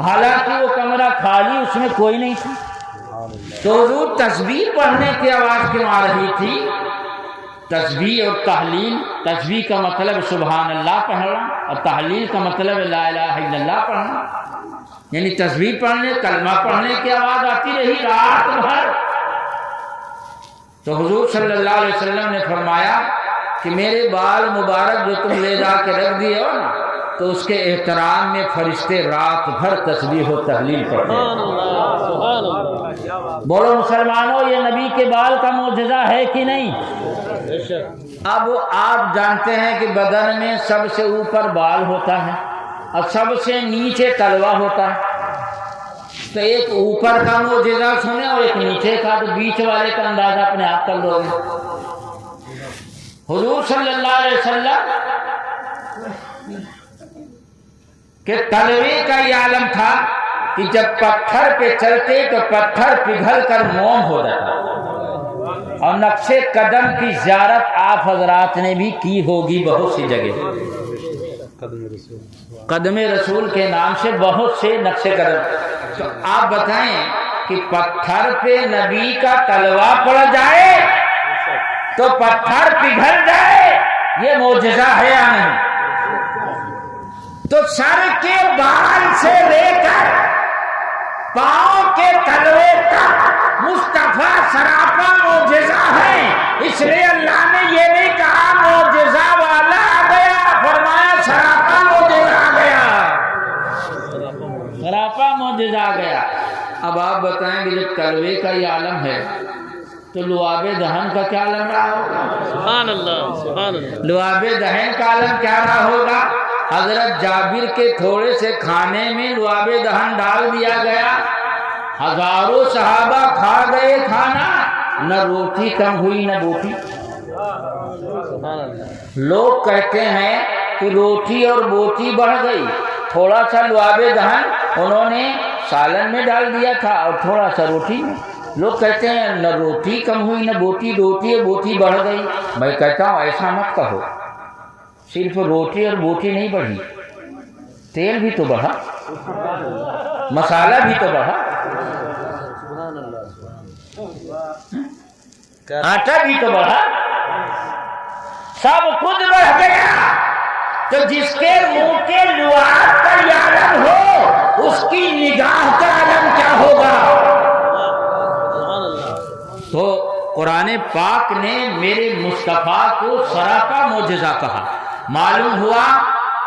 حالانکہ وہ کمرہ خالی، اس میں کوئی نہیں تھا۔ تو حضور تسبیح پڑھنے کی آواز کیوں آ رہی تھی؟ تسبیح اور تحلیل، تسبیح کا مطلب سبحان اللہ پڑھنا اور تحلیل کا مطلب لا الہ الا اللہ پڑھنا، یعنی تسبیح پڑھنے، کلمہ پڑھنے کی آواز آتی رہی رات بھر۔ تو حضور صلی اللہ علیہ وسلم نے فرمایا کہ میرے بال مبارک جو تم لے جا کے رکھ دیے ہو نا، تو اس کے احترام میں فرشتے رات بھر تسبیح و تحلیل کرتے ہیں۔ بولو مسلمانوں، یہ نبی کے بال کا معجزہ ہے کہ نہیں؟ اب آپ جانتے ہیں کہ بدن میں سب سے اوپر بال ہوتا ہے اور سب سے نیچے تلوا ہوتا ہے، تو ایک اوپر کا معجزہ سنیں اور ایک نیچے کا، تو بیچ والے کا اندازہ اپنے آپ کر لو گے۔ حضور صلی اللہ علیہ وسلم کہ تلوے کا یہ عالم تھا کہ جب پتھر پہ چلتے تو پتھر پگھل کر موم ہو جاتا، اور نقش قدم کی زیارت آپ حضرات نے بھی کی ہوگی بہت سی جگہ، قدم رسول کے نام سے بہت سے نقش قدم۔ تو آپ بتائیں کہ پتھر پہ نبی کا تلوا پڑ جائے تو پتھر پگھل جائے، یہ معجزہ ہے یا نہیں؟ تو سر کے بال سے لے کر پاؤں کے تلوے تک مصطفیٰ سراپا معجزہ ہے، اس لیے اللہ نے یہ نہیں کہا معجزہ والا آ گیا، فرمایا سراپا معجزہ آ گیا، سراپا معجزہ آ گیا۔ اب آپ بتائیں کہ جب تلوے کا یہ عالم ہے تو لعاب دہن کا کیا عالم رہا ہوگا؟ سبحان اللہ، سبحان اللہ۔ لعاب دہن کا عالم کیا رہا ہوگا؟ حضرت جابر کے تھوڑے سے کھانے میں لعاب دہن ڈال دیا گیا، ہزاروں صحابہ کھا گئے کھانا، نہ روٹی کم ہوئی نہ بوٹی۔ لوگ کہتے ہیں کہ روٹی اور بوٹی بڑھ گئی، تھوڑا سا لعاب دہن انہوں نے سالن میں ڈال دیا تھا اور تھوڑا سا روٹی میں۔ لوگ کہتے ہیں نہ روٹی کم ہوئی نہ بوٹی، روٹی اور بوٹی بڑھ گئی۔ میں کہتا ہوں ایسا مت کہو، صرف روٹی اور بوٹی نہیں بڑھی، تیل بھی تو بڑھا، مسالہ بھی تو بڑھا، آٹا بھی تو بڑھا، سب کچھ بڑھ گیا۔ تو جس کے منہ کے لعاب کا یہ عالم ہو، اس کی نگاہ کا عالم کیا ہوگا؟ تو قرآن پاک نے میرے مصطفیٰ کو سراپا معجزہ کہا۔ معلوم ہوا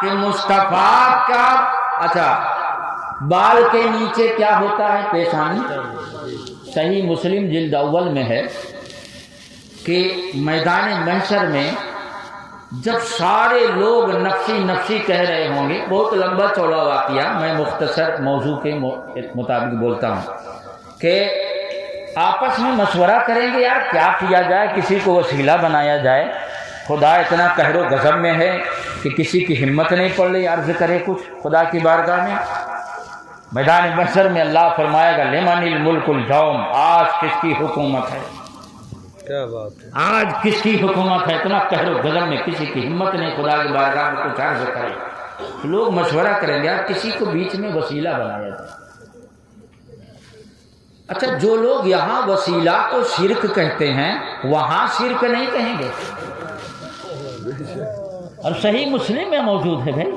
کہ مصطفیٰ کا اچھا بال کے نیچے کیا ہوتا ہے؟ پیشانی۔ صحیح مسلم جلد اول میں ہے کہ میدان محشر میں جب سارے لوگ نفسی نفسی کہہ رہے ہوں گے، بہت لمبا چوڑا واقعہ، میں مختصر موضوع کے مطابق بولتا ہوں، کہ آپس میں مشورہ کریں گے یار کیا کیا جائے، کسی کو وسیلہ بنایا جائے، خدا اتنا قہر و غضب میں ہے کہ کسی کی ہمت نہیں پڑ رہی عرض کرے کچھ خدا کی بارگاہ میں۔ میدان محشر میں اللہ فرمائے گا لمن الملک اليوم، آج کس کی حکومت ہے؟ کیا بات ہے، آج کس کی حکومت ہے؟ اتنا قہر و غضب میں کسی کی ہمت نہیں خدا کی بارگاہ میں کچھ عرض کرے۔ لوگ مشورہ کریں گے یار کسی کو بیچ میں وسیلہ بنایا جائے۔ اچھا، جو لوگ یہاں وسیلہ کو شرک کہتے ہیں وہاں شرک نہیں کہیں گے، اور صحیح مسلم میں موجود ہے بھائی،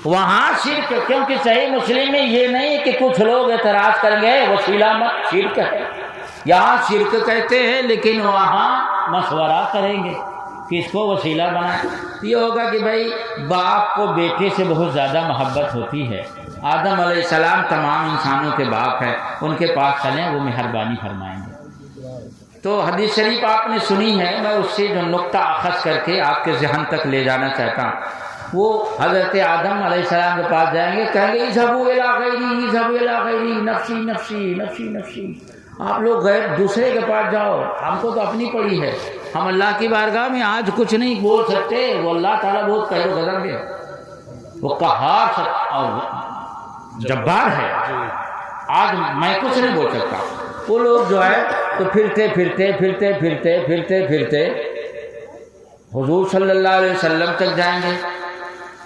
وہاں شرک، کیونکہ صحیح مسلم میں یہ نہیں کہ کچھ لوگ اعتراض کریں گے وسیلہ مت شرک ہے، یہاں شرک کہتے ہیں لیکن وہاں مشورہ کریں گے کس کو وسیلہ بنائیں۔ یہ ہوگا کہ بھائی باپ کو بیٹے سے بہت زیادہ محبت ہوتی ہے، آدم علیہ السلام تمام انسانوں کے باپ ہیں، ان کے پاس چلیں وہ مہربانی فرمائیں گے۔ تو حدیث شریف آپ نے سنی ہے، میں اس سے جو نقطہ اخذ کر کے آپ کے ذہن تک لے جانا چاہتا ہوں، وہ حضرت آدم علیہ السلام کے پاس جائیں گے، کہیں گے اذهبوا الی غیری، اذهبوا الی غیری، نفسی نفسی نفسی نفسی، آپ لوگ غیر دوسرے کے پاس جاؤ، ہم کو تو اپنی پڑی ہے، ہم اللہ کی بارگاہ میں آج کچھ نہیں بول سکتے، وہ اللہ تعالیٰ بہت قہر و غضب ہے، وہ قہار اور جبار ہے، آج میں کچھ نہیں بول سکتا۔ وہ لوگ جو ہے تو پھرتے پھرتے پھرتے پھرتے پھرتے پھرتے حضور صلی اللہ علیہ وسلم تک جائیں گے،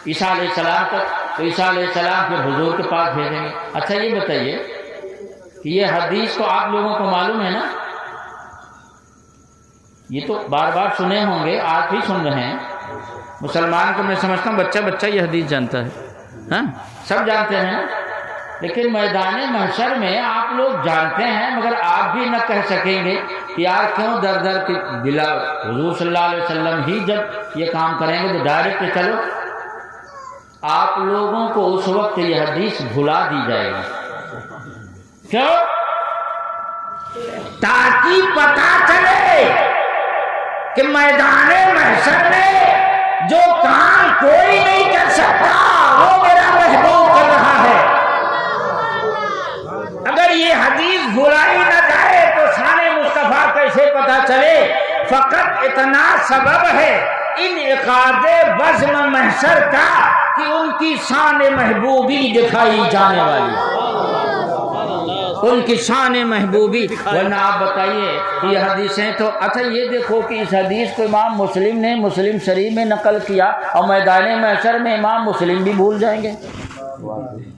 عیسیٰ علیہ السلام تک، تو عیسیٰ علیہ السلام پھر حضور کے پاس بھیجیں گے۔ اچھا یہ بتائیے کہ یہ حدیث تو آپ لوگوں کو معلوم ہے نا، یہ تو بار بار سنے ہوں گے، آپ ہی سن رہے ہیں۔ مسلمان کو میں سمجھتا ہوں بچہ بچہ یہ حدیث جانتا ہے، ہاں سب جانتے ہیں، لیکن میدان محشر میں آپ لوگ جانتے ہیں مگر آپ بھی نہ کہہ سکیں گے کہ یار کیوں در در کے بلا حضور صلی اللہ علیہ وسلم ہی جب یہ کام کریں گے تو ڈائریکٹ چلو۔ آپ لوگوں کو اس وقت یہ حدیث بھلا دی جائے گی، کیوں؟ تاکہ پتہ چلے کہ میدان محشر میں جو کام کوئی نہیں کر سکتا وہ میرا محبوب کر رہا ہے۔ اگر یہ حدیث بھلائی نہ جائے تو شان مصطفیٰ کیسے پتہ چلے؟ فقط اتنا سبب ہے انعقاد بزم محشر کا کہ ان کی شان محبوبی دکھائی جانے والی، ان کی شان محبوبی۔ ورنہ آپ بتائیے یہ حدیثیں تو اچھا یہ دیکھو کہ اس حدیث کو امام مسلم نے مسلم شریف میں نقل کیا اور میدان محشر میں امام مسلم بھی بھول جائیں گے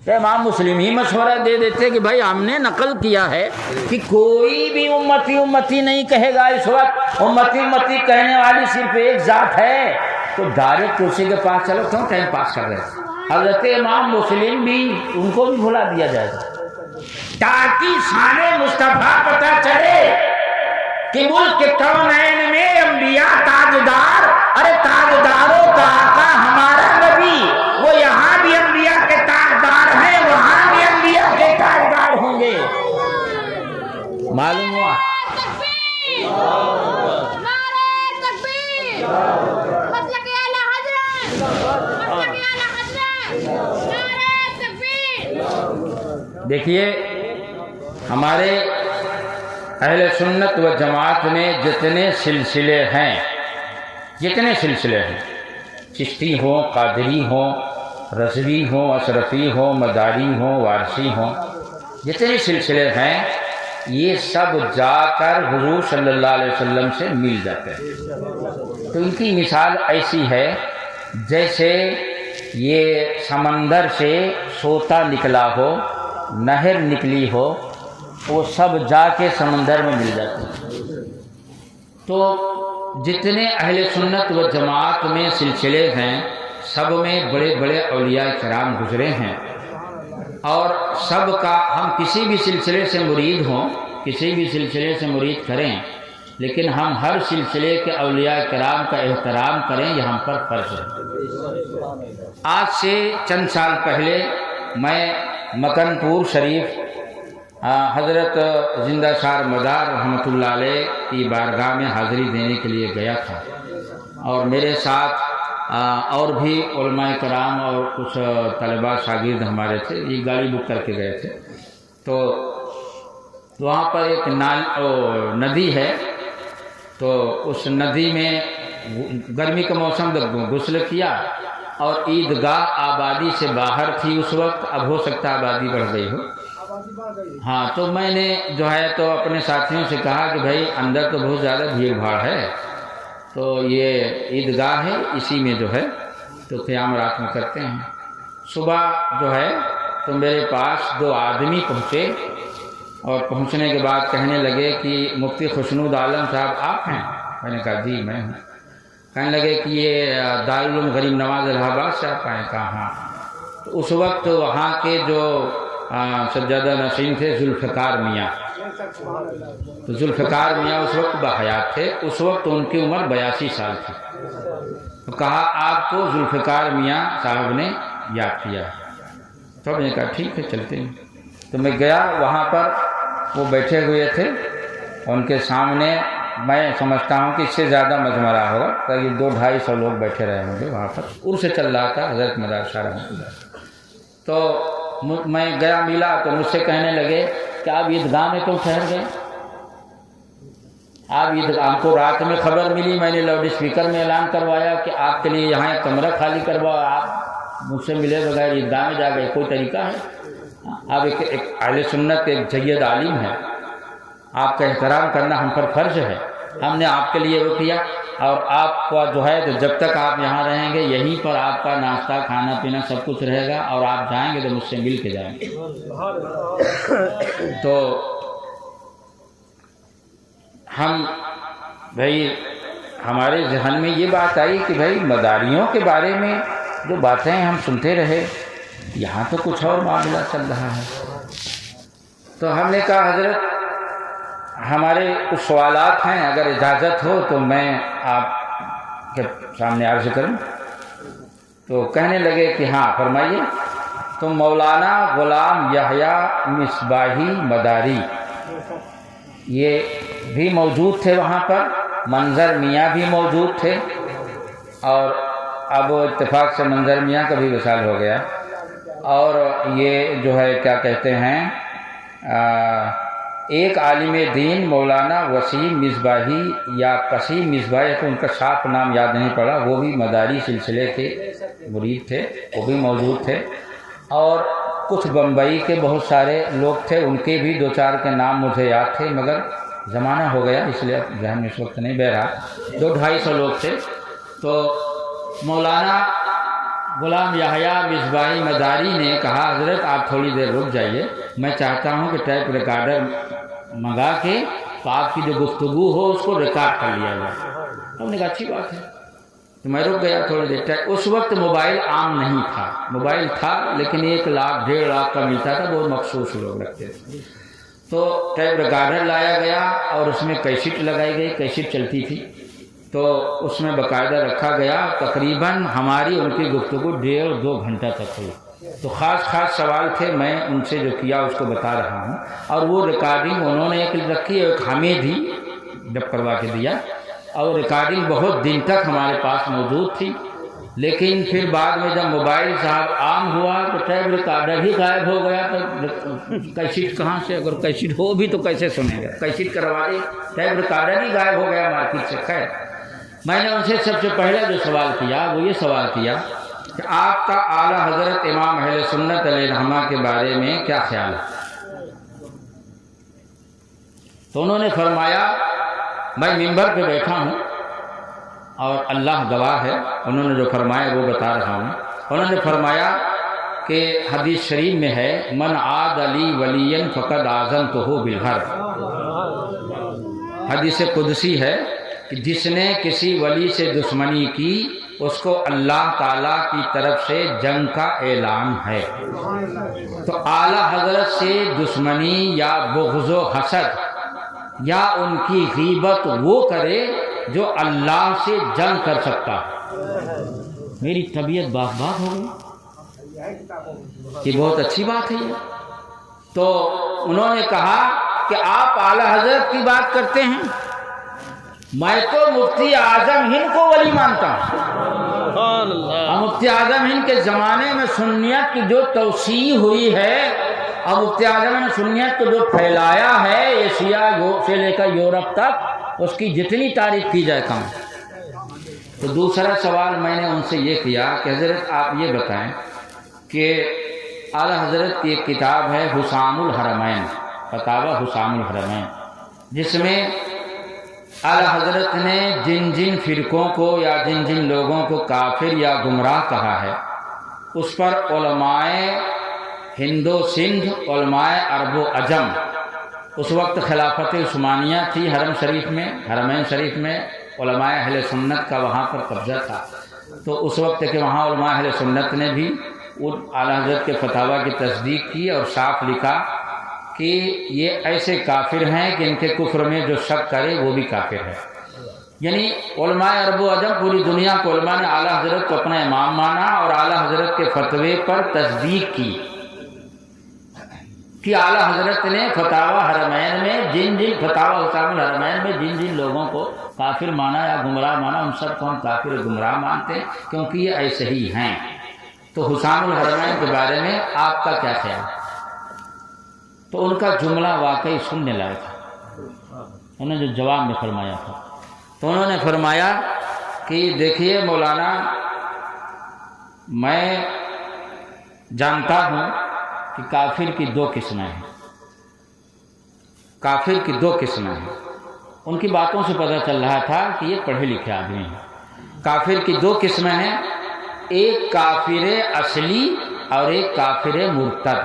کہ امام مسلم ہی مشورہ دے دیتے کہ بھائی ہم نے نقل کیا ہے کہ کوئی بھی امتی امتی نہیں کہے گا، اس وقت امتی امتی کہنے والی صرف ایک ذات ہے، تو ڈائریکٹ کرسی کے پاس چلو، کیوں ٹائم پاس کر رہے؟ حضرت امام مسلم بھی ان کو بھی بھلا دیا جائے گا تاکہ شان مصطفیٰ پتہ چلے کہ ملک کونین میں انبیاء تاجدار، ارے تاجداروں کا آقا ہمارا نبی، وہ یہاں بھی انبیاء کے تاجدار ہیں، وہاں بھی انبیاء کے تاجدار ہوں گے۔ معلوم ہوا؟ دیکھیے ہمارے اہل سنت و جماعت میں جتنے سلسلے ہیں، چشتی ہوں، قادری ہوں، رضوی ہوں، اشرفی ہوں، مداری ہوں، وارثی ہوں، جتنے سلسلے ہیں یہ سب جا کر حضور صلی اللہ علیہ وسلم سے مل جاتے ہیں۔ تو ان کی مثال ایسی ہے جیسے یہ سمندر سے سوتا نکلا ہو، نہر نکلی ہو، وہ سب جا کے سمندر میں مل جاتے ہیں۔ تو جتنے اہل سنت و جماعت میں سلسلے ہیں سب میں بڑے بڑے اولیاء کرام گزرے ہیں، اور سب کا ہم کسی بھی سلسلے سے مرید ہوں، کسی بھی سلسلے سے مرید کریں، لیکن ہم ہر سلسلے کے اولیاء کرام کا احترام کریں، یہ ہم پر فرض ہے۔ آج سے چند سال پہلے میں مکن پور شریف حضرت زندہ شار مدار رحمۃ اللہ علیہ کی بارگاہ میں حاضری دینے کے لیے گیا تھا، اور میرے ساتھ اور بھی علماء کرام اور کچھ طلباء شاگرد ہمارے تھے، یہ گاڑی بک کر کے گئے تھے۔ تو وہاں پر ایک ندی ہے، تو اس ندی میں گرمی کا موسم غسل کیا، اور عیدگاہ آبادی سے باہر تھی اس وقت، اب ہو سکتا آبادی بڑھ گئی ہو، ہاں۔ تو میں نے جو ہے تو اپنے ساتھیوں سے کہا کہ بھائی اندر تو بہت زیادہ بھیڑ بھاڑ ہے، تو یہ عیدگاہ ہے، اسی میں جو ہے تو قیام رات میں کرتے ہیں۔ صبح جو ہے تو میرے پاس دو آدمی پہنچے، اور پہنچنے کے بعد کہنے لگے کہ مفتی خوشنود عالم صاحب آپ ہیں؟ میں نے کہا جی میں ہوں۔ کہنے لگے کہ یہ دارالعلوم غریب نواز الہ آباد سے آپ آئے؟ کہا ہاں۔ تو اس وقت وہاں کے جو سجادہ نشین تھے ذوالفقار میاں، تو ذوالفقار میاں اس وقت باحیات تھے، اس وقت ان کی عمر 82 سال تھی۔ تو کہا آپ کو ذوالفقار میاں صاحب نے یاد کیا۔ تو میں نے کہا ٹھیک ہے چلتے ہیں۔ تو میں گیا، وہاں پر وہ بیٹھے ہوئے تھے، ان کے سامنے میں سمجھتا ہوں کہ اس سے زیادہ مجمع رہا ہوگا، قریب 200-250 لوگ بیٹھے رہے ہوں گے وہاں پر، عرس چل رہا تھا حضرت مدار شاہ رحمۃ اللہ۔ تو میں گیا ملا تو مجھ سے کہنے لگے کہ آپ عیدگاہ میں کیوں ٹھہر گئے؟ آپ عیدگاہ، ہم کو رات میں خبر ملی، میں نے لاؤڈ اسپیکر میں اعلان کروایا کہ آپ کے لیے یہاں ایک کمرہ خالی کرواؤ، آپ مجھ سے ملے بغیر عیدگاہ میں جا گئے، کوئی طریقہ ہے؟ آپ ایک اہل سنت، ایک جید عالم ہے، آپ کا احترام کرنا ہم پر فرض ہے، ہم نے آپ کے لیے وہ کیا۔ اور آپ کا جو ہے تو جب تک آپ یہاں رہیں گے یہیں پر آپ کا ناشتہ کھانا پینا سب کچھ رہے گا، اور آپ جائیں گے تو مجھ سے مل کے جائیں گے۔ تو ہم بھائی ہمارے ذہن میں یہ بات آئی کہ بھائی مداریوں کے بارے میں جو باتیں ہم سنتے رہے، یہاں تو کچھ اور معاملہ چل رہا ہے۔ تو ہم نے کہا حضرت ہمارے کچھ سوالات ہیں، اگر اجازت ہو تو میں آپ کے سامنے عرض کروں۔ تو کہنے لگے کہ ہاں فرمائیے۔ تو مولانا غلام یحییٰ مصباحی مداری یہ بھی موجود تھے وہاں پر، منظر میاں بھی موجود تھے، اور اب اتفاق سے منظر میاں کا بھی وصال ہو گیا، اور یہ جو ہے کیا کہتے ہیں ایک عالم دین مولانا وسیم مصباحی یا قصیم مصباحی، تو ان کا صاف نام یاد نہیں پڑا، وہ بھی مداری سلسلے کے مرید تھے، وہ بھی موجود تھے، اور کچھ بمبئی کے بہت سارے لوگ تھے، ان کے بھی دو چار کے نام مجھے یاد تھے، مگر زمانہ ہو گیا اس لیے ذہن میں اس وقت نہیں بہ رہا۔ 200-250 لوگ تھے۔ تو مولانا غلام یحییٰ مصباحی مداری نے کہا حضرت آپ تھوڑی دیر رک جائیے، میں چاہتا ہوں کہ ٹیپ ریکارڈر منگا کے تو آپ کی جو گفتگو ہو اس کو ریکارڈ کر لیا جائے۔ ہم نے کہا اچھی بات ہے، تو میں رک گیا تھوڑی دیر۔ اس وقت موبائل عام نہیں تھا، موبائل تھا لیکن 1 لاکھ 1.5 لاکھ کا ملتا تھا، بہت مخصوص لوگ رکھتے تھے۔ تو ٹیپ ریکارڈر لایا گیا اور اس میں کیسٹ لگائی گئی، کیسٹ چلتی تھی، تو اس میں باقاعدہ رکھا گیا۔ تقریباً ہماری ان کی گفتگو 1.5-2 گھنٹہ تک ہوئی۔ تو خاص سوال تھے، میں ان سے جو کیا اس کو بتا رہا ہوں، اور وہ ریکارڈنگ انہوں نے ایک رکھی، ایک ہمیں بھی جب کروا کے دیا، اور ریکارڈنگ بہت دن تک ہمارے پاس موجود تھی۔ لیکن پھر بعد میں جب موبائل صاحب عام ہوا تو ٹیپ ریکارڈر ہی غائب ہو گیا، تو کیسٹ کہاں سے، اگر کیسٹ ہو بھی تو کیسے سنے گا، کیسٹ کروا دے، ٹیپ ریکارڈر ہی غائب ہو گیا مارکیٹ سے۔ خیر میں نے ان سے سب سے پہلا جو سوال کیا وہ یہ سوال کیا کہ آپ کا اعلیٰ حضرت امام اہل سنت علیہ رحمہ کے بارے میں کیا خیال ہے؟ تو انہوں نے فرمایا، میں ممبر پہ بیٹھا ہوں اور اللہ گواہ ہے، انہوں نے جو فرمایا وہ بتا رہا ہوں۔ انہوں نے فرمایا کہ حدیث شریف میں ہے من عاد لی ولیا فقد آذنتہ بالحرب، حدیث قدسی ہے کہ جس نے کسی ولی سے دشمنی کی اس کو اللہ تعالیٰ کی طرف سے جنگ کا اعلان ہے۔ تو اعلیٰ حضرت سے دشمنی یا بغض و حسد یا ان کی غیبت وہ کرے جو اللہ سے جنگ کر سکتا ہے۔ میری طبیعت باغ باغ ہو گئی، یہ بہت اچھی بات ہے یہ۔ تو انہوں نے کہا کہ آپ اعلیٰ حضرت کی بات کرتے ہیں، میں تو مفتی اعظم ہند کو ولی مانتا ہوں، اور مفتی اعظم ہند کے زمانے میں سنیت کی جو توسیع ہوئی ہے اور مفتی اعظم نے سنیت کو جو پھیلایا ہے ایشیا سے لے کر یورپ تک، اس کی جتنی تعریف کی جائے کم۔ تو دوسرا سوال میں نے ان سے یہ کیا کہ حضرت آپ یہ بتائیں کہ اعلیٰ حضرت کی ایک کتاب ہے حسام الحرمین، فتاوی حسام الحرمین، جس میں اعلیٰ حضرت نے جن جن فرقوں کو یا جن جن لوگوں کو کافر یا گمراہ کہا ہے اس پر علماء ہند و سندھ، علماء عرب و عجم، اس وقت خلافت عثمانیہ تھی حرم شریف میں، حرمین شریف میں علماء اہل سنت کا وہاں پر قبضہ تھا، تو اس وقت کہ وہاں علماء اہل سنت نے بھی اعلیٰ حضرت کے فتاوی کی تصدیق کی اور صاف لکھا کہ یہ ایسے کافر ہیں کہ ان کے کفر میں جو شک کرے وہ بھی کافر ہے۔ یعنی علماء عرب و عجم پوری دنیا کو علماء نے اعلیٰ حضرت کو اپنا امام مانا اور اعلیٰ حضرت کے فتوے پر تصدیق کی کہ اعلیٰ حضرت نے فتاوی حرمین میں جن جن فتاوی حسام الحرمین میں جن جن لوگوں کو کافر مانا یا گمراہ مانا ان سب کو ہم کافر گمراہ مانتے ہیں کیونکہ یہ ایسے ہی ہیں۔ تو حسام الحرمین کے بارے میں آپ کا کیا خیال ہے؟ تو ان کا جملہ واقعی سننے لائق تھا، انہوں نے جو جواب میں فرمایا تھا، تو انہوں نے فرمایا کہ دیکھیے مولانا، میں جانتا ہوں کہ کافر کی 2 قسمیں ہیں، کافر کی 2 قسمیں ہیں، ان کی باتوں سے پتہ چل رہا تھا کہ یہ پڑھے لکھے آدمی ہیں۔ کافر کی دو قسمیں ہیں، ایک کافر اصلی اور ایک کافر مرتد۔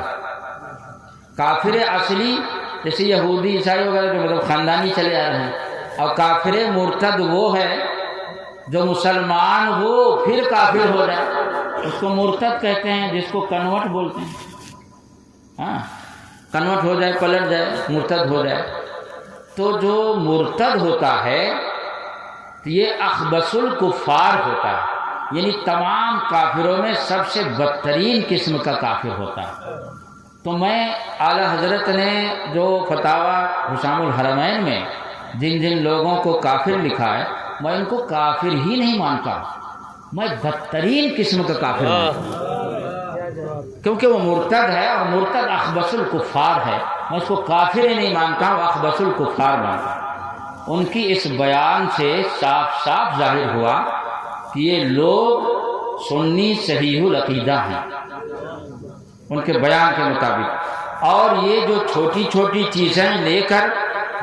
کافر اصلی جیسے یہودی عیسائی وغیرہ جو مطلب خاندانی چلے آ رہے ہیں، اور کافر مرتد وہ ہے جو مسلمان ہو پھر کافر ہو جائے، اس کو مرتد کہتے ہیں، جس کو کنورٹ بولتے ہیں۔ ہاں، کنورٹ ہو جائے، پلٹ جائے، مرتد ہو جائے۔ تو جو مرتد ہوتا ہے یہ اخبث الکفار ہوتا ہے، یعنی تمام کافروں میں سب سے بدترین قسم کا کافر ہوتا ہے۔ تو میں اعلیٰ حضرت نے جو فتاویٰ حسام الحرمین میں جن جن لوگوں کو کافر لکھا ہے، میں ان کو کافر ہی نہیں مانتا، میں بدترین قسم کا کافر مانتا ہوں، کیونکہ وہ مرتد ہے اور مرتد اخبث الکفار ہے۔ میں اس کو کافر ہی نہیں مانتا ہوں، اخبث الکفار مانتا ہوں۔ ان کی اس بیان سے صاف صاف ظاہر ہوا کہ یہ لوگ سنی صحیح العقیدہ ہیں ان کے بیان کے مطابق، اور یہ جو چھوٹی چھوٹی چیزیں لے کر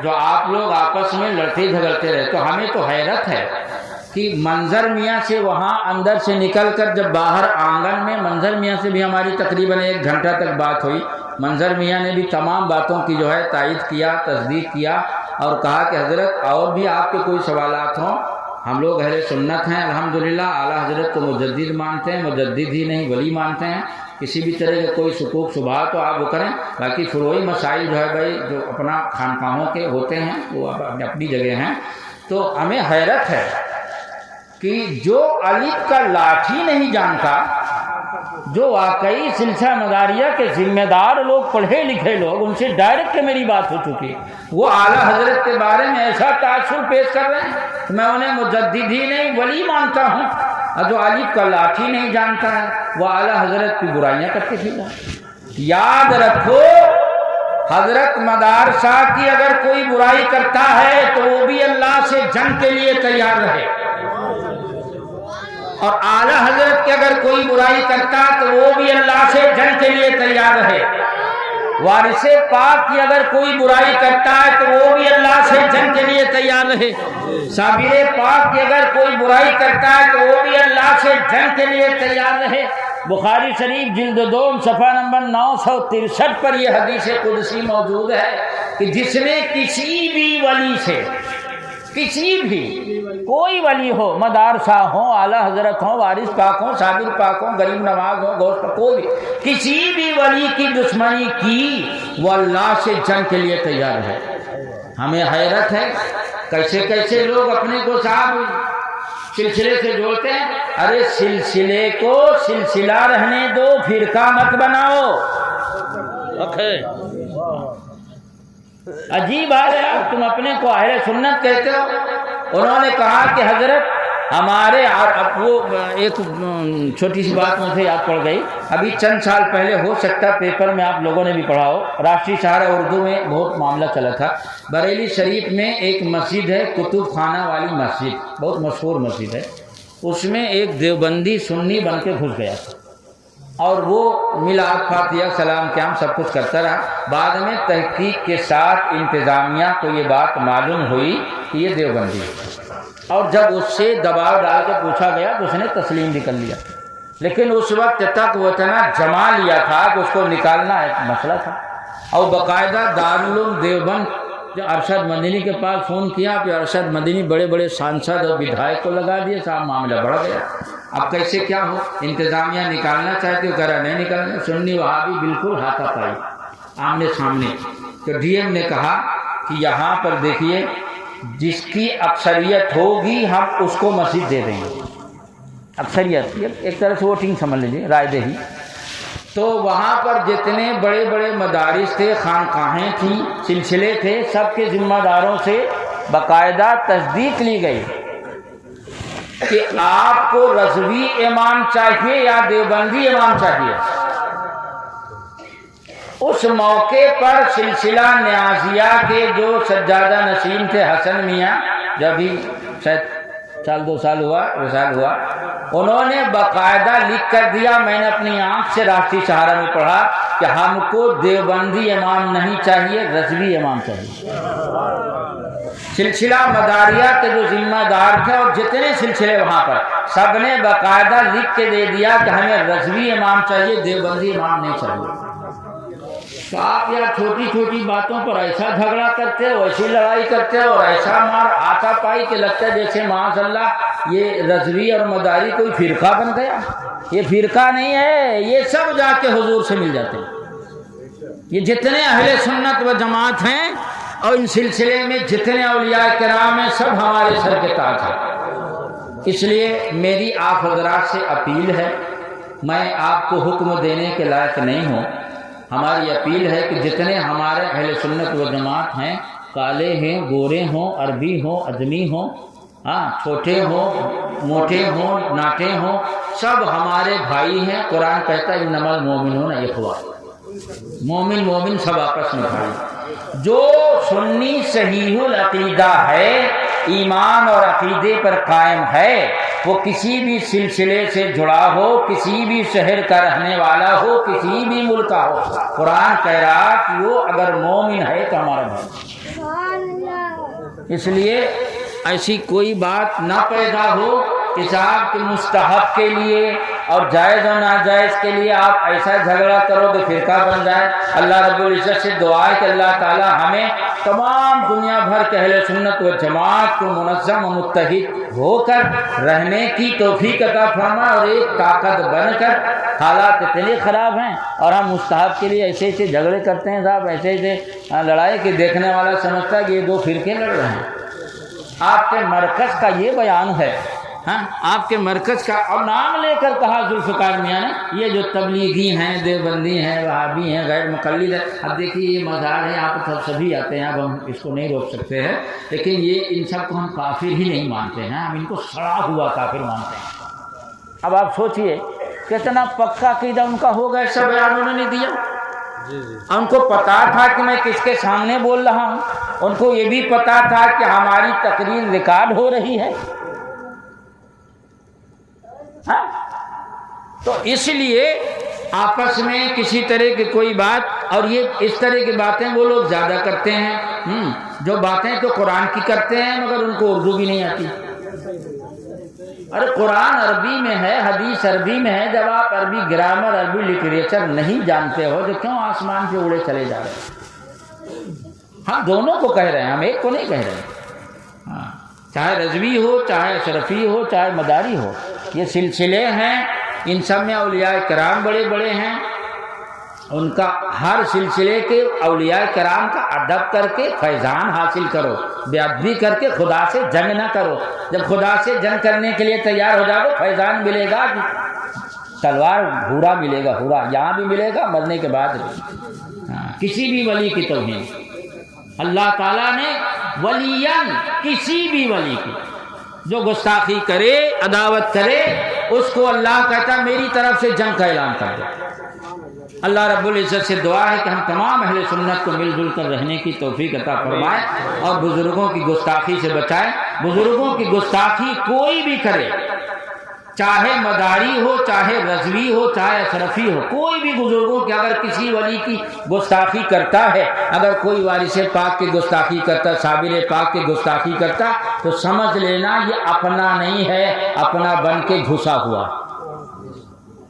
جو آپ لوگ آپس میں لڑتے جھگڑتے رہے، تو ہمیں تو حیرت ہے کہ منظر میاں سے وہاں اندر سے نکل کر جب باہر آنگن میں منظر میاں سے بھی ہماری تقریباً 1 گھنٹہ تک بات ہوئی۔ منظر میاں نے بھی تمام باتوں کی جو ہے تائید کیا، تصدیق کیا، اور کہا کہ حضرت اور بھی آپ کے کوئی سوالات ہوں، ہم لوگ اہل سنت ہیں الحمدللہ، اعلیٰ حضرت کو مجدد مانتے ہیں، مجدد ہی نہیں ولی مانتے ہیں، کسی بھی طرح کے کوئی شکوک شبہات تو آپ وہ کریں، باقی فروعی مسائل جو ہے بھائی جو اپنا خانقاہوں کے ہوتے ہیں وہ اپنی جگہ ہیں۔ تو ہمیں حیرت ہے کہ جو الف کا لاٹھی نہیں جانتا، جو واقعی سلسلہ مداریہ کے ذمہ دار لوگ، پڑھے لکھے لوگ، ان سے ڈائریکٹ میری بات ہو چکی ہے، وہ اعلیٰ حضرت کے بارے میں ایسا تاثر پیش کر رہے ہیں، میں انہیں مجدد ہی نہیں ولی مانتا ہوں، اور جو الف کا لاٹھی نہیں جانتا ہے وہ اعلیٰ حضرت کی برائیاں کرتے پھر رہا ہے۔ یاد رکھو، حضرت مدار شاہ کی اگر کوئی برائی کرتا ہے تو وہ بھی اللہ سے جنگ کے لیے تیار رہے، اور اعلیٰ حضرت کی اگر کوئی برائی کرتا تو وہ بھی اللہ سے جنگ کے لیے تیار رہے۔ وارث پاک کی اگر کوئی برائی کرتا ہے تو وہ بھی اللہ سے جنگ کے لیے تیار رہے۔ صابر پاک کی اگر کوئی برائی کرتا ہے تو وہ بھی اللہ سے جنگ کے لیے تیار رہے۔ بخاری شریف جلد 2 صفحہ نمبر 963 پر یہ حدیث قدسی موجود ہے کہ جس نے کسی بھی ولی سے، کسی بھی کوئی ولی ہو، مدار شاہ ہوں، اعلیٰ حضرت ہوں، وارث پاک ہوں، صابر پاک ہوں، غریب نواز ہوں، غوث پاک، کوئی بھی کسی بھی ولی کی دشمنی کی، وہ اللہ سے جنگ کے لیے تیار ہے۔ ہمیں حیرت ہے کیسے کیسے لوگ اپنے کو صاحب سلسلے سے جوڑتے ہیں۔ ارے سلسلے کو سلسلہ رہنے دو، فرقہ مت بناؤ۔ عجیب حال ہے، تم اپنے کو اہل سنت کہتے ہو۔ انہوں نے کہا کہ حضرت ہمارے، اب وہ ایک چھوٹی سی بات مجھے یاد پڑ گئی، ابھی چند سال پہلے ہو سکتا پیپر میں آپ لوگوں نے بھی پڑھا ہو، راشٹری سہارا اردو میں بہت معاملہ چلا تھا۔ بریلی شریف میں ایک مسجد ہے، کتب خانہ والی مسجد، بہت مشہور مسجد ہے، اس میں ایک دیوبندی سنی بن کے گھس گیا تھا، اور وہ میلاد فاتحہ سلام قیام سب کچھ کرتا رہا۔ بعد میں تحقیق کے ساتھ انتظامیہ کو یہ بات معلوم ہوئی کہ یہ دیوبندی ہے، اور جب اس سے دباؤ ڈال کے پوچھا گیا تو اس نے تسلیم بھی کر لیا، لیکن اس وقت تک وہ اتنا جما لیا تھا کہ اس کو نکالنا ایک مسئلہ تھا۔ اور باقاعدہ دارالعلوم دیوبند جو ارشد مدنی کے پاس فون کیا کہ ارشد مدنی بڑے بڑے سانسد اور ودھائک کو لگا دیے، صاحب معاملہ بڑھ گیا، اب کیسے کیا ہو؟ انتظامیہ نکالنا چاہتے ہو، کرا نہیں نکالنا، سنی وہابی بالکل ہاتھا پائی آمنے سامنے۔ تو ڈی ایم نے کہا کہ یہاں پر دیکھیے جس کی اکثریت ہوگی ہم اس کو مسجد دے دیں گے، اکثریت ایک طرح سے ووٹنگ سمجھ لیجیے، رائے دہی۔ تو وہاں پر جتنے بڑے بڑے مدارس تھے، خانقاہیں تھیں، سلسلے تھے، سب کے ذمہ داروں سے باقاعدہ تصدیق لی گئی کہ آپ کو رضوی امام چاہیے یا دیوبندی امام چاہیے۔ اس موقع پر سلسلہ نیازیہ کے جو سجادہ نشین تھے حسن میاں، جب بھی شاید سال 2 سال ہوا وصال ہوا، انہوں نے باقاعدہ لکھ کر دیا، میں نے اپنی آنکھ سے راشٹری سہارا میں پڑھا کہ ہم کو دیوبندی امام نہیں چاہیے، رضوی امام چاہیے۔ سلسلہ مداریہ کے جو ذمہ دار تھے اور جتنے سلسلے وہاں پر سب نے باقاعدہ لکھ کے دے دیا کہ ہمیں رضوی امام چاہیے، دیوبندی امام نہیں چاہیے۔ تو آپ یار چھوٹی چھوٹی باتوں پر ایسا جھگڑا کرتے ہو، ایسی لڑائی کرتے ہو اور ایسا مار آتا پائی کہ لگتا ہے جیسے معاذ اللہ یہ رضوی اور مداری کوئی فرقہ بن گیا۔ یہ فرقہ نہیں ہے، یہ سب جا کے حضور سے مل جاتے ہیں۔ یہ جتنے اہل سنت و جماعت ہیں اور ان سلسلے میں جتنے اولیاء کرام ہیں سب ہمارے سر کے تاج ہیں۔ اس لیے میری آپ حضرات سے اپیل ہے، میں آپ کو حکم دینے کے لائق نہیں ہوں، ہماری اپیل ہے کہ جتنے ہمارے اہل سنت و جماعت ہیں، کالے ہیں، گورے ہوں، عربی ہوں، اجمی ہوں، ہاں چھوٹے ہوں، موٹے ہوں، ناٹے ہوں، سب ہمارے بھائی ہیں۔ قرآن کہتا ہے انما المؤمنون اخوہ، مومن سب آپس میں بھائی۔ جو سنی صحیح العقیدہ ہے، ایمان اور عقیدے پر قائم ہے، وہ کسی بھی سلسلے سے جڑا ہو، کسی بھی شہر کا رہنے والا ہو، کسی بھی ملک کا ہو، قرآن کہہ رہا کہ وہ اگر مومن ہے تو ہمارا بھائی۔ اس لیے ایسی کوئی بات نہ پیدا ہو کہ صاحب کے مستحب کے لیے اور جائز و ناجائز کے لیے آپ ایسا جھگڑا کرو کہ فرقہ بن جائے۔ اللہ رب العزت سے دعا ہے کہ اللہ تعالی ہمیں تمام دنیا بھر کے اہل سنت و جماعت کو منظم و متحد ہو کر رہنے کی توفیق عطا فرمائے اور ایک طاقت بن کر۔ حالات اتنے خراب ہیں اور ہم مستحب کے لیے ایسے ایسے جھگڑے کرتے ہیں صاحب، ایسے ایسے لڑائی کہ دیکھنے والا سمجھتا ہے کہ یہ دو فرقے لڑ رہے ہیں۔ آپ کے مرکز کا یہ بیان ہے، ہاں آپ کے مرکز کا، اور نام لے کر کہا ذوالفقار میاں نے، یہ جو تبلیغی ہیں، دیوبندی ہیں، وہابی ہیں، غیر مقلد ہیں۔ اب دیکھیے یہ مزار ہے، آپ سبھی آتے ہیں، اب ہم اس کو نہیں روک سکتے ہیں، لیکن یہ ان سب کو ہم کافر ہی نہیں مانتے ہیں، ہم ان کو سڑا ہوا کافر مانتے ہیں۔ اب آپ سوچئے کتنا پکا عقیدہ ان کا ہوگا، ایسا بیان انہوں نے دیا۔ ان کو پتا تھا کہ میں کس کے سامنے بول رہا ہوں، ان کو یہ بھی پتا تھا کہ ہماری تقریر ریکارڈ ہو رہی ہے، ہاں؟ تو اس لیے آپس میں کسی طرح کی کوئی بات، اور یہ اس طرح کی باتیں وہ لوگ زیادہ کرتے ہیں، جو باتیں تو قرآن کی کرتے ہیں مگر ان کو اردو بھی نہیں آتی۔ ارے قرآن عربی میں ہے، حدیث عربی میں ہے، جب آپ عربی گرامر، عربی لٹریچر نہیں جانتے ہو تو کیوں آسمان پہ اڑے چلے جا رہے ہیں؟ ہم دونوں کو کہہ رہے ہیں، ہم ایک کو نہیں کہہ رہے ہیں، ہاں، چاہے رضوی ہو، چاہے اشرفی ہو، چاہے مداری ہو، یہ سلسلے ہیں، ان سب میں اولیاء کرام بڑے بڑے ہیں، ان کا ہر سلسلے کے اولیاء کرام کا ادب کر کے فیضان حاصل کرو، بے ادبی کر کے خدا سے جنگ نہ کرو۔ جب خدا سے جنگ کرنے کے لیے تیار ہو جاؤ فیضان ملے گا، تلوار ہورا ملے گا، ہورا یہاں بھی ملے گا، مرنے کے بعد بھی۔ کسی بھی ولی کی توہین، اللہ تعالیٰ نے ولیاً کسی بھی ولی کی جو گستاخی کرے، عداوت کرے، اس کو اللہ کہتا میری طرف سے جنگ کا اعلان کر دو۔ اللہ رب العزت سے دعا ہے کہ ہم تمام اہل سنت کو مل جل کر رہنے کی توفیق عطا فرمائے اور بزرگوں کی گستاخی سے بچائے۔ بزرگوں کی گستاخی کوئی بھی کرے، چاہے مداری ہو، چاہے رضوی ہو، چاہے اشرفی ہو، کوئی بھی بزرگوں کی اگر کسی ولی کی گستاخی کرتا ہے، اگر کوئی وارث پاک کی گستاخی کرتا، صابر پاک کی گستاخی کرتا، تو سمجھ لینا یہ اپنا نہیں ہے، اپنا بن کے گھسا ہوا۔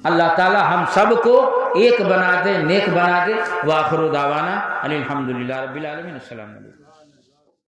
اللہ تعالی ہم سب کو ایک بنا دے، نیک بنا دے۔ وآخر دعوانا الحمدللہ رب العالمین۔ السلام علیکم۔